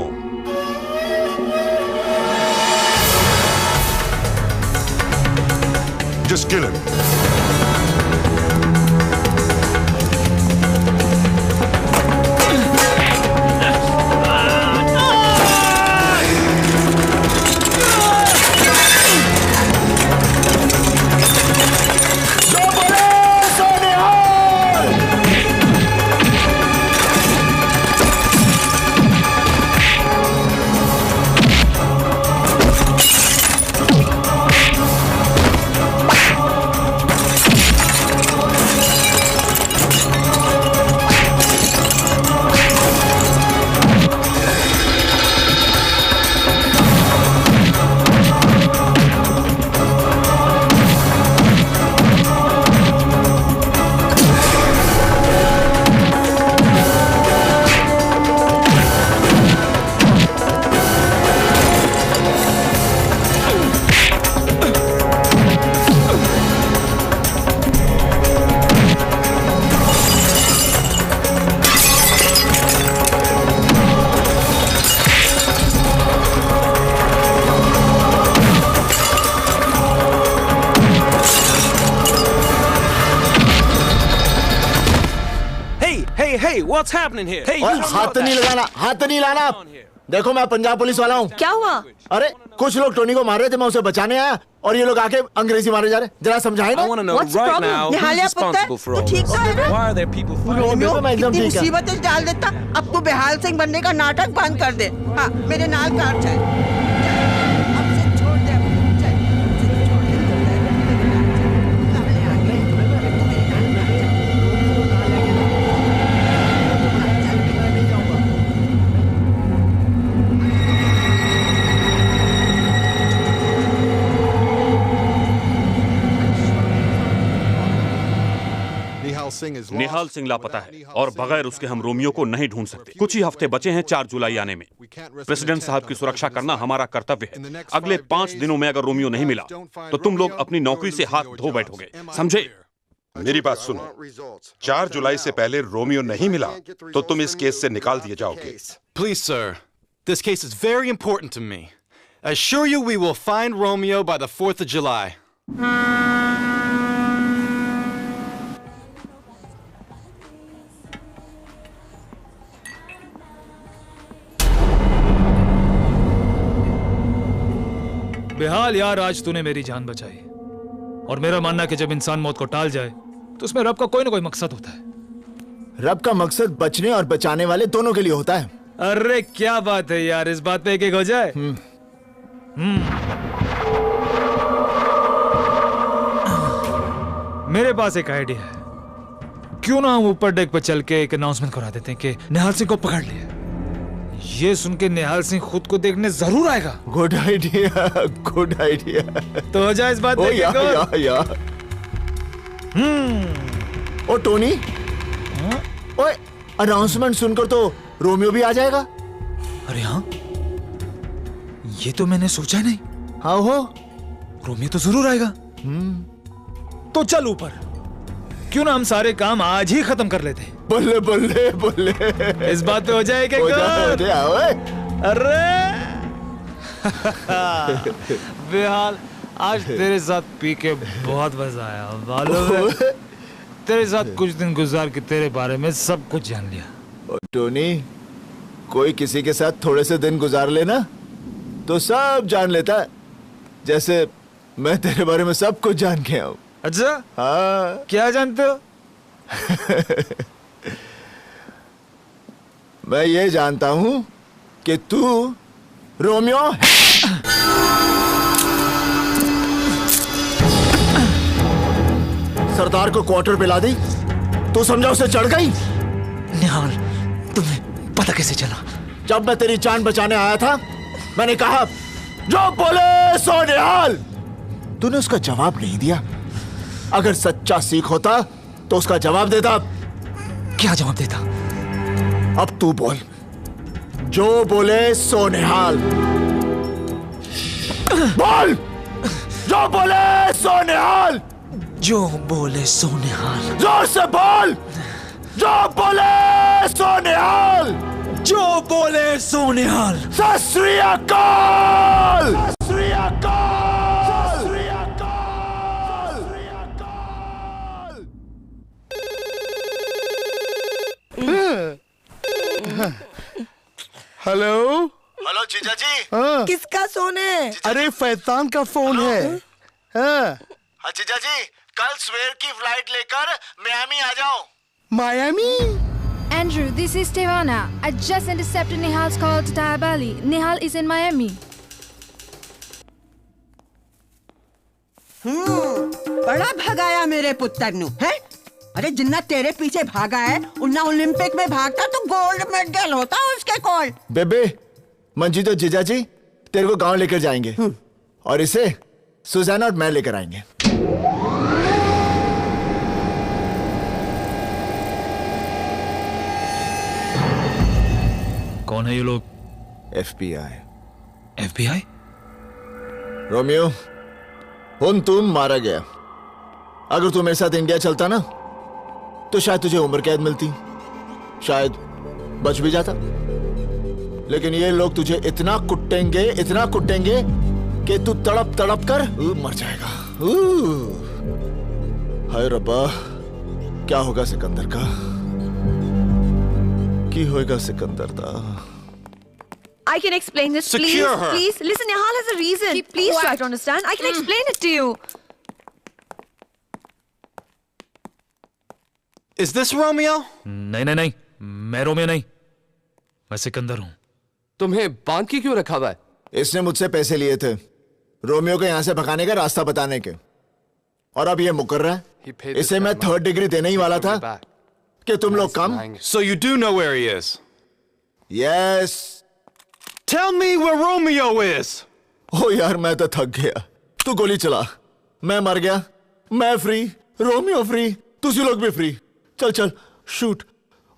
Just kill him. Hey, what's happening here? Hey, हाथ नहीं लगाना, हाथ नहीं लाना। देखो मैं पंजाब पुलिस वाला हूँ। क्या हुआ? अरे कुछ लोग टोनी को मार रहे थे, मैं उसे बचाने आया और ये लोग आके अंग्रेजी मारे जा रहे। जरा समझाए ना। What's the problem? निहालिया पुत्र, तू ठीक तो है ना? Why are there people Romeo मैं एकदम कितनी ठीक है। मुसीबतें डाल देता। अब तू बेहाल सिंह बनने का नाटक बंद कर दे। हाँ, मेरे नाल कार चल। निहाल सिंह लापता है और बगैर उसके हम रोमियो को नहीं ढूंढ सकते। कुछ ही हफ्ते बचे हैं 4 जुलाई आने में। प्रेसिडेंट साहब की सुरक्षा करना हमारा कर्तव्य है। अगले 5 दिनों में अगर रोमियो नहीं मिला तो तुम लोग अपनी नौकरी से हाथ धो बैठोगे, समझे? मेरी बात सुनो, 4 जुलाई से पहले रोमियो नहीं मिला तो तुम इस केस से निकाल दिए जाओगे। Please, sir. This case is very important to me. Assure you we will find Romeo by the 4th of July. बेहाल यार, आज तूने मेरी जान बचाई। और मेरा मानना है कि जब इंसान मौत को टाल जाए तो उसमें रब का कोई ना कोई मकसद होता है। रब का मकसद बचने और बचाने वाले दोनों के लिए होता है। अरे क्या बात है यार, इस बात पे एक हो जाए। मेरे पास एक आइडिया है। क्यों ना हम ऊपर डेक पर चल के एक अनाउंसमेंट करा देते हैं कि निहाल सिंह को पकड़ लिया। ये सुन के निहाल सिंह खुद को देखने जरूर आएगा। Good idea, good idea. तो हो जाए इस बात पे। या। ओ टोनी, ओए अनाउंसमेंट सुनकर तो रोमियो भी आ जाएगा। अरे हाँ, ये तो मैंने सोचा नहीं। हाँ हो, रोमियो तो जरूर आएगा। तो चल ऊपर, क्यों ना हम सारे काम आज ही खत्म कर लेते। बल्ले बल्ले बल्ले, इस बात पे हो जाए क्या? अरे बेहाल, आज तेरे साथ पी के बहुत मजा आया। मालूम है, तेरे साथ कुछ दिन गुजार के तेरे बारे में सब कुछ जान लिया। टोनी, कोई किसी के साथ थोड़े से दिन गुजार लेना तो सब जान लेता है। जैसे मैं तेरे बारे में सब कुछ जान के आऊं। अच्छा? हाँ। क्या जानते हो? मैं ये जानता हूं कि तू रोमियो है। सरदार को क्वार्टर पे ला दी, तू समझा उसे चढ़ गई। निहाल, तुम्हें पता कैसे चला? जब मैं तेरी जान बचाने आया था, मैंने कहा जो बोले सो निहाल। तूने उसका जवाब नहीं दिया। अगर सच्चा सिख होता तो उसका जवाब देता। क्या जवाब देता? अब तू बोल, जो बोले सो निहाल। बोल, जो बोले सो निहाल। जो बोले सो निहाल। जोर से बोल, जो बोले सो निहाल। जो बोले सो निहाल। सत श्री अकाल। सत श्री अकाल। हेलो हेलो जीजा जी। हाँ। किसका फोन है? अरे फैतान का फोन है। हाँ। जीजा जी, कल सवेर की फ्लाइट लेकर मियामी आ जाओ। Miami? Andrew, this is Tehana. I just intercepted Nihal's call to Taya Bali. Nihal is in Miami. बड़ा भगाया मेरे पुत्र नु है। अरे जिन्ना तेरे पीछे भागा है, उन्ना ओलंपिक में भागता तो गोल्ड मेडल होता उसके कोल। बेबे, मंजी तो जीजा जी तेरे को गांव लेकर जाएंगे और इसे सुजाना और मैं लेकर आएंगे। कौन है ये लोग? FBI। FBI? रोमियो, उन तुम मारा गया। अगर तू मेरे साथ इंडिया चलता ना तो शायद तुझे उम्र कैद मिलती, शायद बच भी जाता। लेकिन ये लोग तुझे इतना कुटेंगे कि तू तड़प तड़प कर मर जाएगा। हाय रब्बा, क्या होगा सिकंदर का? की होगा सिकंदर दा? I can explain this, please. Secure her. Please, listen, Nihal has a reason. Please try to understand. I can explain it to you. Is this Romeo? नहीं, मैं रोमियो नहीं, मैं सिकंदर हूँ। तुम्हें बांध के क्यों रखा हुआ है? इसने मुझसे पैसे लिए थे रोमियो को यहाँ से भगाने का रास्ता बताने के, और अब ये मुकर रहा है। इसे मैं 3rd डिग्री देने ही वाला था कि तुम लोग कम। So you do know where he is? Yes. Tell me where Romeo is. ओ यार, मैं तो थक गया। तू गोली चला, मैं मर गया, मैं फ्री, रोमियो फ्री, तुझे लोग भी फ्री। चल, shoot.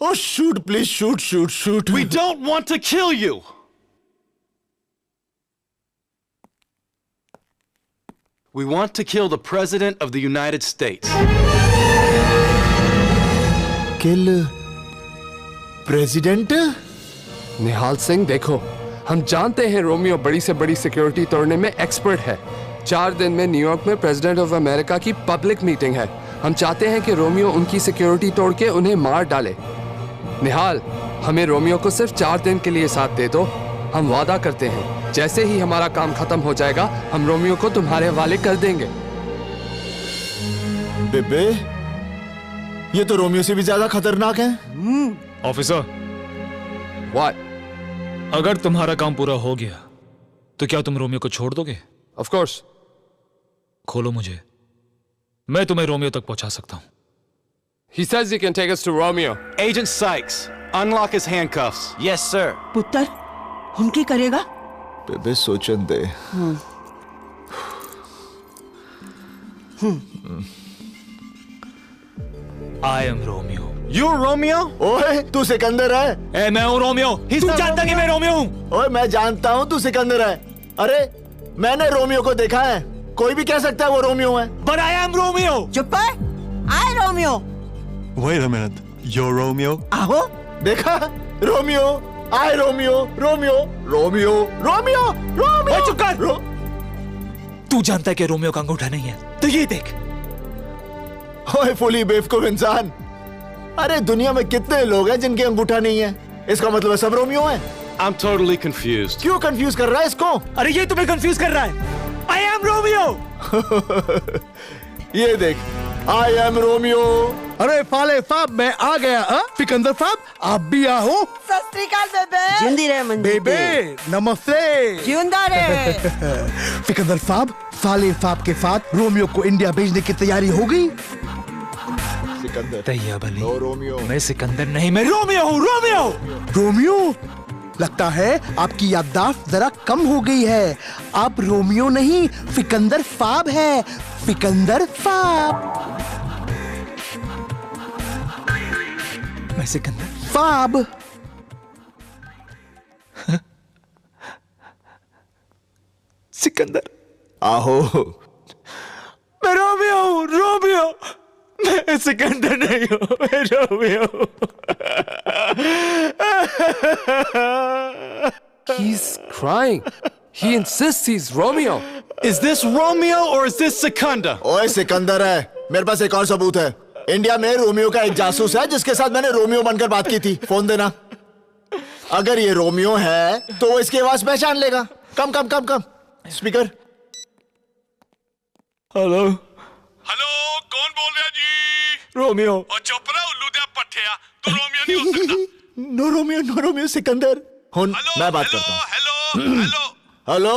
Oh, shoot, please, shoot. We don't want to kill you. We want to kill the President of the United States. Kill President? निहाल सिंह, देखो, हम जानते हैं रोमियो बड़ी से बड़ी सिक्योरिटी तोड़ने में एक्सपर्ट है। 4 दिन में न्यूयॉर्क में प्रेसिडेंट ऑफ अमेरिका की पब्लिक मीटिंग है। हम चाहते हैं कि रोमियो उनकी सिक्योरिटी तोड़ के उन्हें मार डाले। निहाल, हमें रोमियो को सिर्फ 4 दिन के लिए साथ दे दो। हम वादा करते हैं जैसे ही हमारा काम खत्म हो जाएगा हम रोमियो को तुम्हारे हवाले कर देंगे। बेबे, ये तो रोमियो से भी ज्यादा खतरनाक है। Officer, What? अगर तुम्हारा काम पूरा हो गया तो क्या तुम रोमियो को छोड़ दोगे? Of course. खोलो मुझे, मैं तुम्हें रोमियो तक पहुंचा सकता हूं। He says he can take us to Romeo. Agent Sykes, unlock his handcuffs. Yes, sir. पुत्र, उनकी करेगा? बेबे सोचन दे। I am Romeo. You're Romeo? ओए, तू सिकंदर है। मैं हूँ रोमियो। तू जानता कि मैं रोमियो हूँ? ओए, मैं जानता हूँ तू सिकंदर है। अरे, मैंने रोमियो को देखा है। कोई भी कह सकता है वो रोमियो है। But I am Romeo. चुप है। I Romeo. Wait a minute. You're Romeo? आहो, देखा? Romeo, I Romeo, Romeo, Romeo, Romeo, Romeo. चुप कर। तू जानता है कि रोमियो का अंगूठा नहीं है, तो ये देख। ओए फुली बेवकूफ इंसान, अरे दुनिया में कितने लोग हैं जिनके अंगूठा नहीं है? इसका मतलब सब रोमियो हैं? I'm totally confused. क्यों कंफ्यूज कर रहा है इसको? अरे ये तुम्हें कंफ्यूज कर रहा है। I am Romeo. ये देख, I am Romeo. अरे फाले फाब, मैं आ गया। सिकंदर फाब, आप भी आओ। सत श्री अकाल बेबे। जिंदी रहे मंजी। बेबे, नमस्ते। जिंदा रहे। सिकंदर फाब, फाले फाब के साथ रोमियो को इंडिया भेजने की तैयारी हो गई? सिकंदर। तैयब अली। No Romeo. मैं सिकंदर नहीं, मैं रोमियो हूँ। रोमियो। रोमियो? लगता है आपकी याददाश्त जरा कम हो गई है। आप रोमियो नहीं, सिकंदर फाब है। सिकंदर फाब। मैं सिकंदर फाब। सिकंदर। आहो। मैं रोमियो हूँ। रोमियो। मैं सिकंदर नहीं हूँ, मैं रोमियो हूँ। He's crying. He insists he's Romeo. Is this Romeo or is this Sikandar? ओए सिकंदर है। मेरे पास एक और सबूत है। इंडिया में रोमियो का एक जासूस है जिसके साथ मैंने रोमियो बनकर बात की थी। फोन देना। अगर ये रोमियो है तो वो इसकी आवाज पहचान लेगा। कम कम कम कम। स्पीकर। हेलो। हेलो, कौन बोल रहा जी? रोमियो। और चुप रहा उल्लू दे पट्टिया, तू रोमियो नहीं हो सकता। No Romeo, no Romeo, Sikandar. मैं बात करता हूँ। Hello hello hello.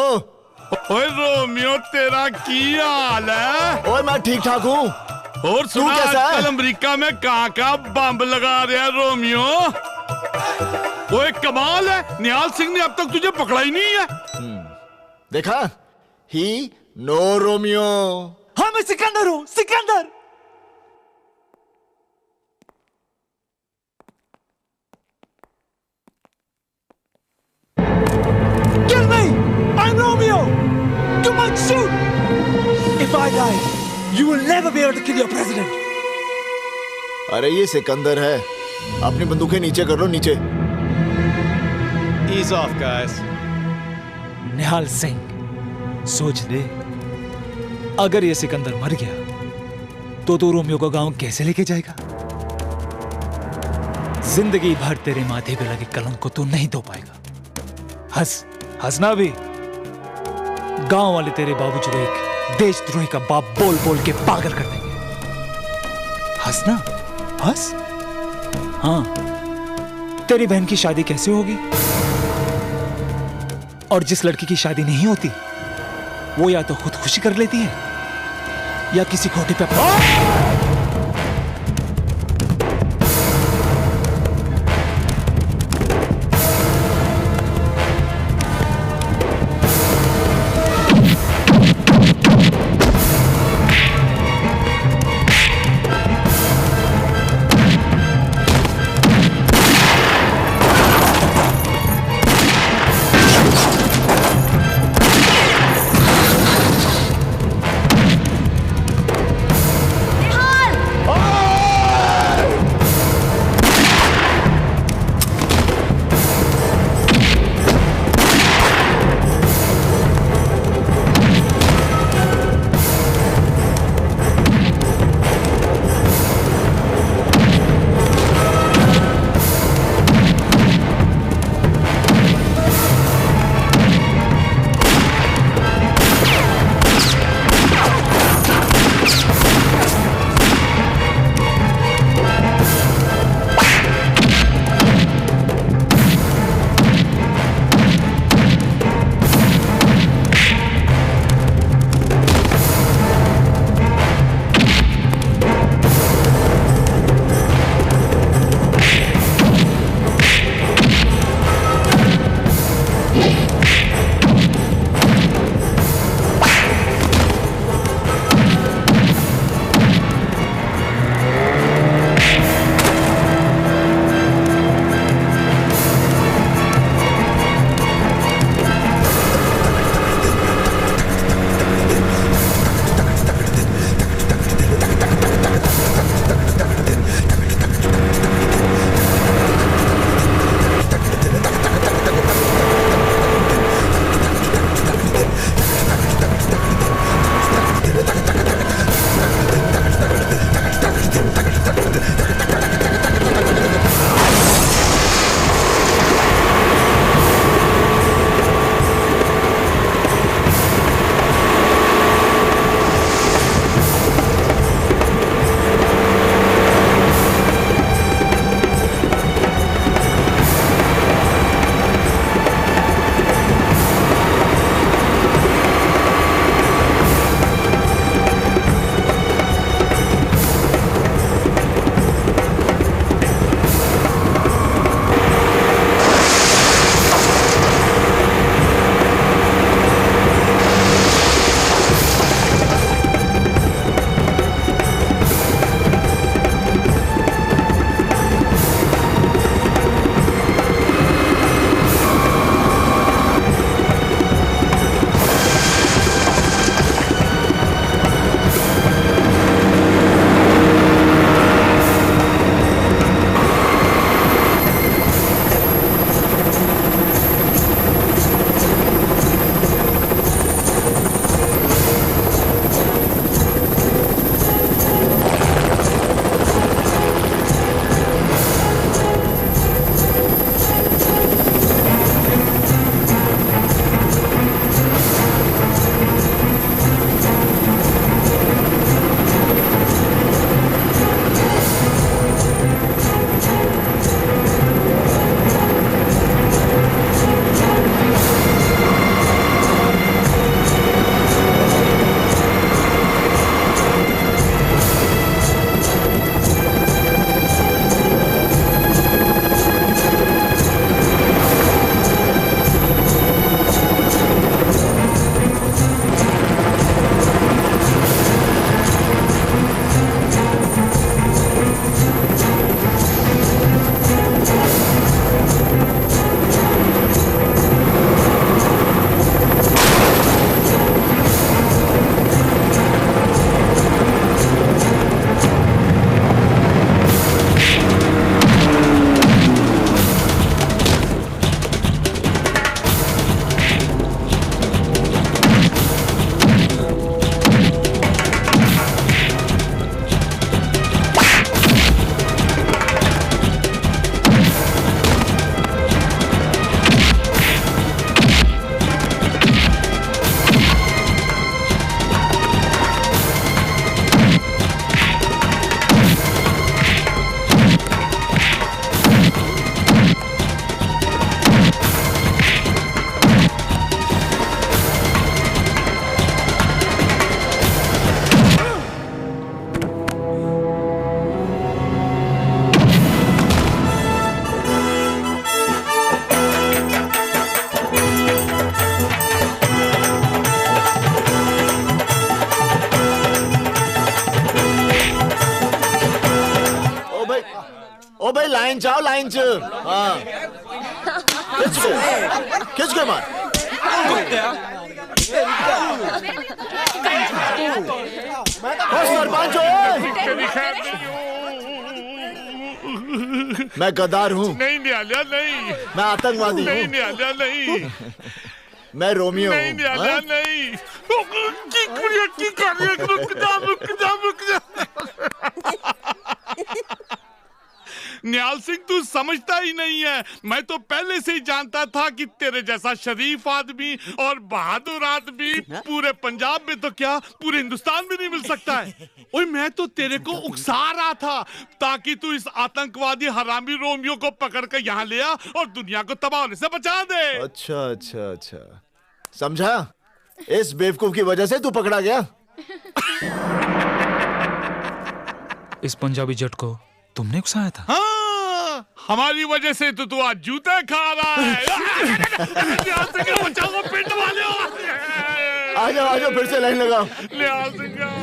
ओए रोमियो, तेरा की हाल है? ओए मैं ठीक ठाक हूँ। और सुना आजकल अमेरिका में कहाँ बम लगा रहा है रोमियो? वो एक कमाल है, निहाल सिंह ने अब तक तुझे पकड़ा ही नहीं है। देखा? ही नो रोमियो। हाँ, मैं सिकंदर हूँ। Sikandar. Kill me! I'm Romeo! You might shoot! If I die, you will never be able to kill your president. अरे ये सिकंदर है। अपनी बंदूकें नीचे कर लो, नीचे। Ease off, guys. निहाल सिंह, सोच ले, अगर ये सिकंदर मर गया तो तू रोमियो को गांव कैसे लेके जाएगा? जिंदगी भर तेरे माथे पे लगे कलंक को तू नहीं धो पाएगा। हंसना भी। गांव वाले तेरे बाबूजी को एक देशद्रोही का बाप बोल बोल के पागल कर देंगे। हंसना, हंस। हाँ, तेरी बहन की शादी कैसे होगी? और जिस लड़की की शादी नहीं होती वो या तो खुदकुशी कर लेती है या किसी खोटे पे निहाल! ओ भाई लाइन चाओ लाइन च हाँ खिंच के मार सरपंच मैं गद्दार हूँ नहीं न्याल्या नहीं मैं आतंकवादी हूँ नहीं न्याल्या नहीं मैं रोमियो नहीं न्याल्या नहीं रुक जा निहाल सिंह तू समझता ही नहीं है मैं तो पहले से ही जानता था कि तेरे जैसा शरीफ आदमी और बहादुर आदमी पूरे पंजाब में तो क्या पूरे हिंदुस्तान में नहीं मिल सकता है। ओए मैं तो तेरे को उकसा रहा था ताकि तू इस आतंकवादी हरामी रोमियो को पकड़ कर यहाँ ले आ और दुनिया को तबाह होने से बचा दे। अच्छा अच्छा अच्छा समझा, इस बेवकूफ की वजह से तू पकड़ा गया। इस पंजाबी जट को तुमने उकसाया था? हाँ, हमारी वजह से तो तू आज जूते खा रहा है। आ जाओ फिर से लाइन लगाओ। निहाल सिंह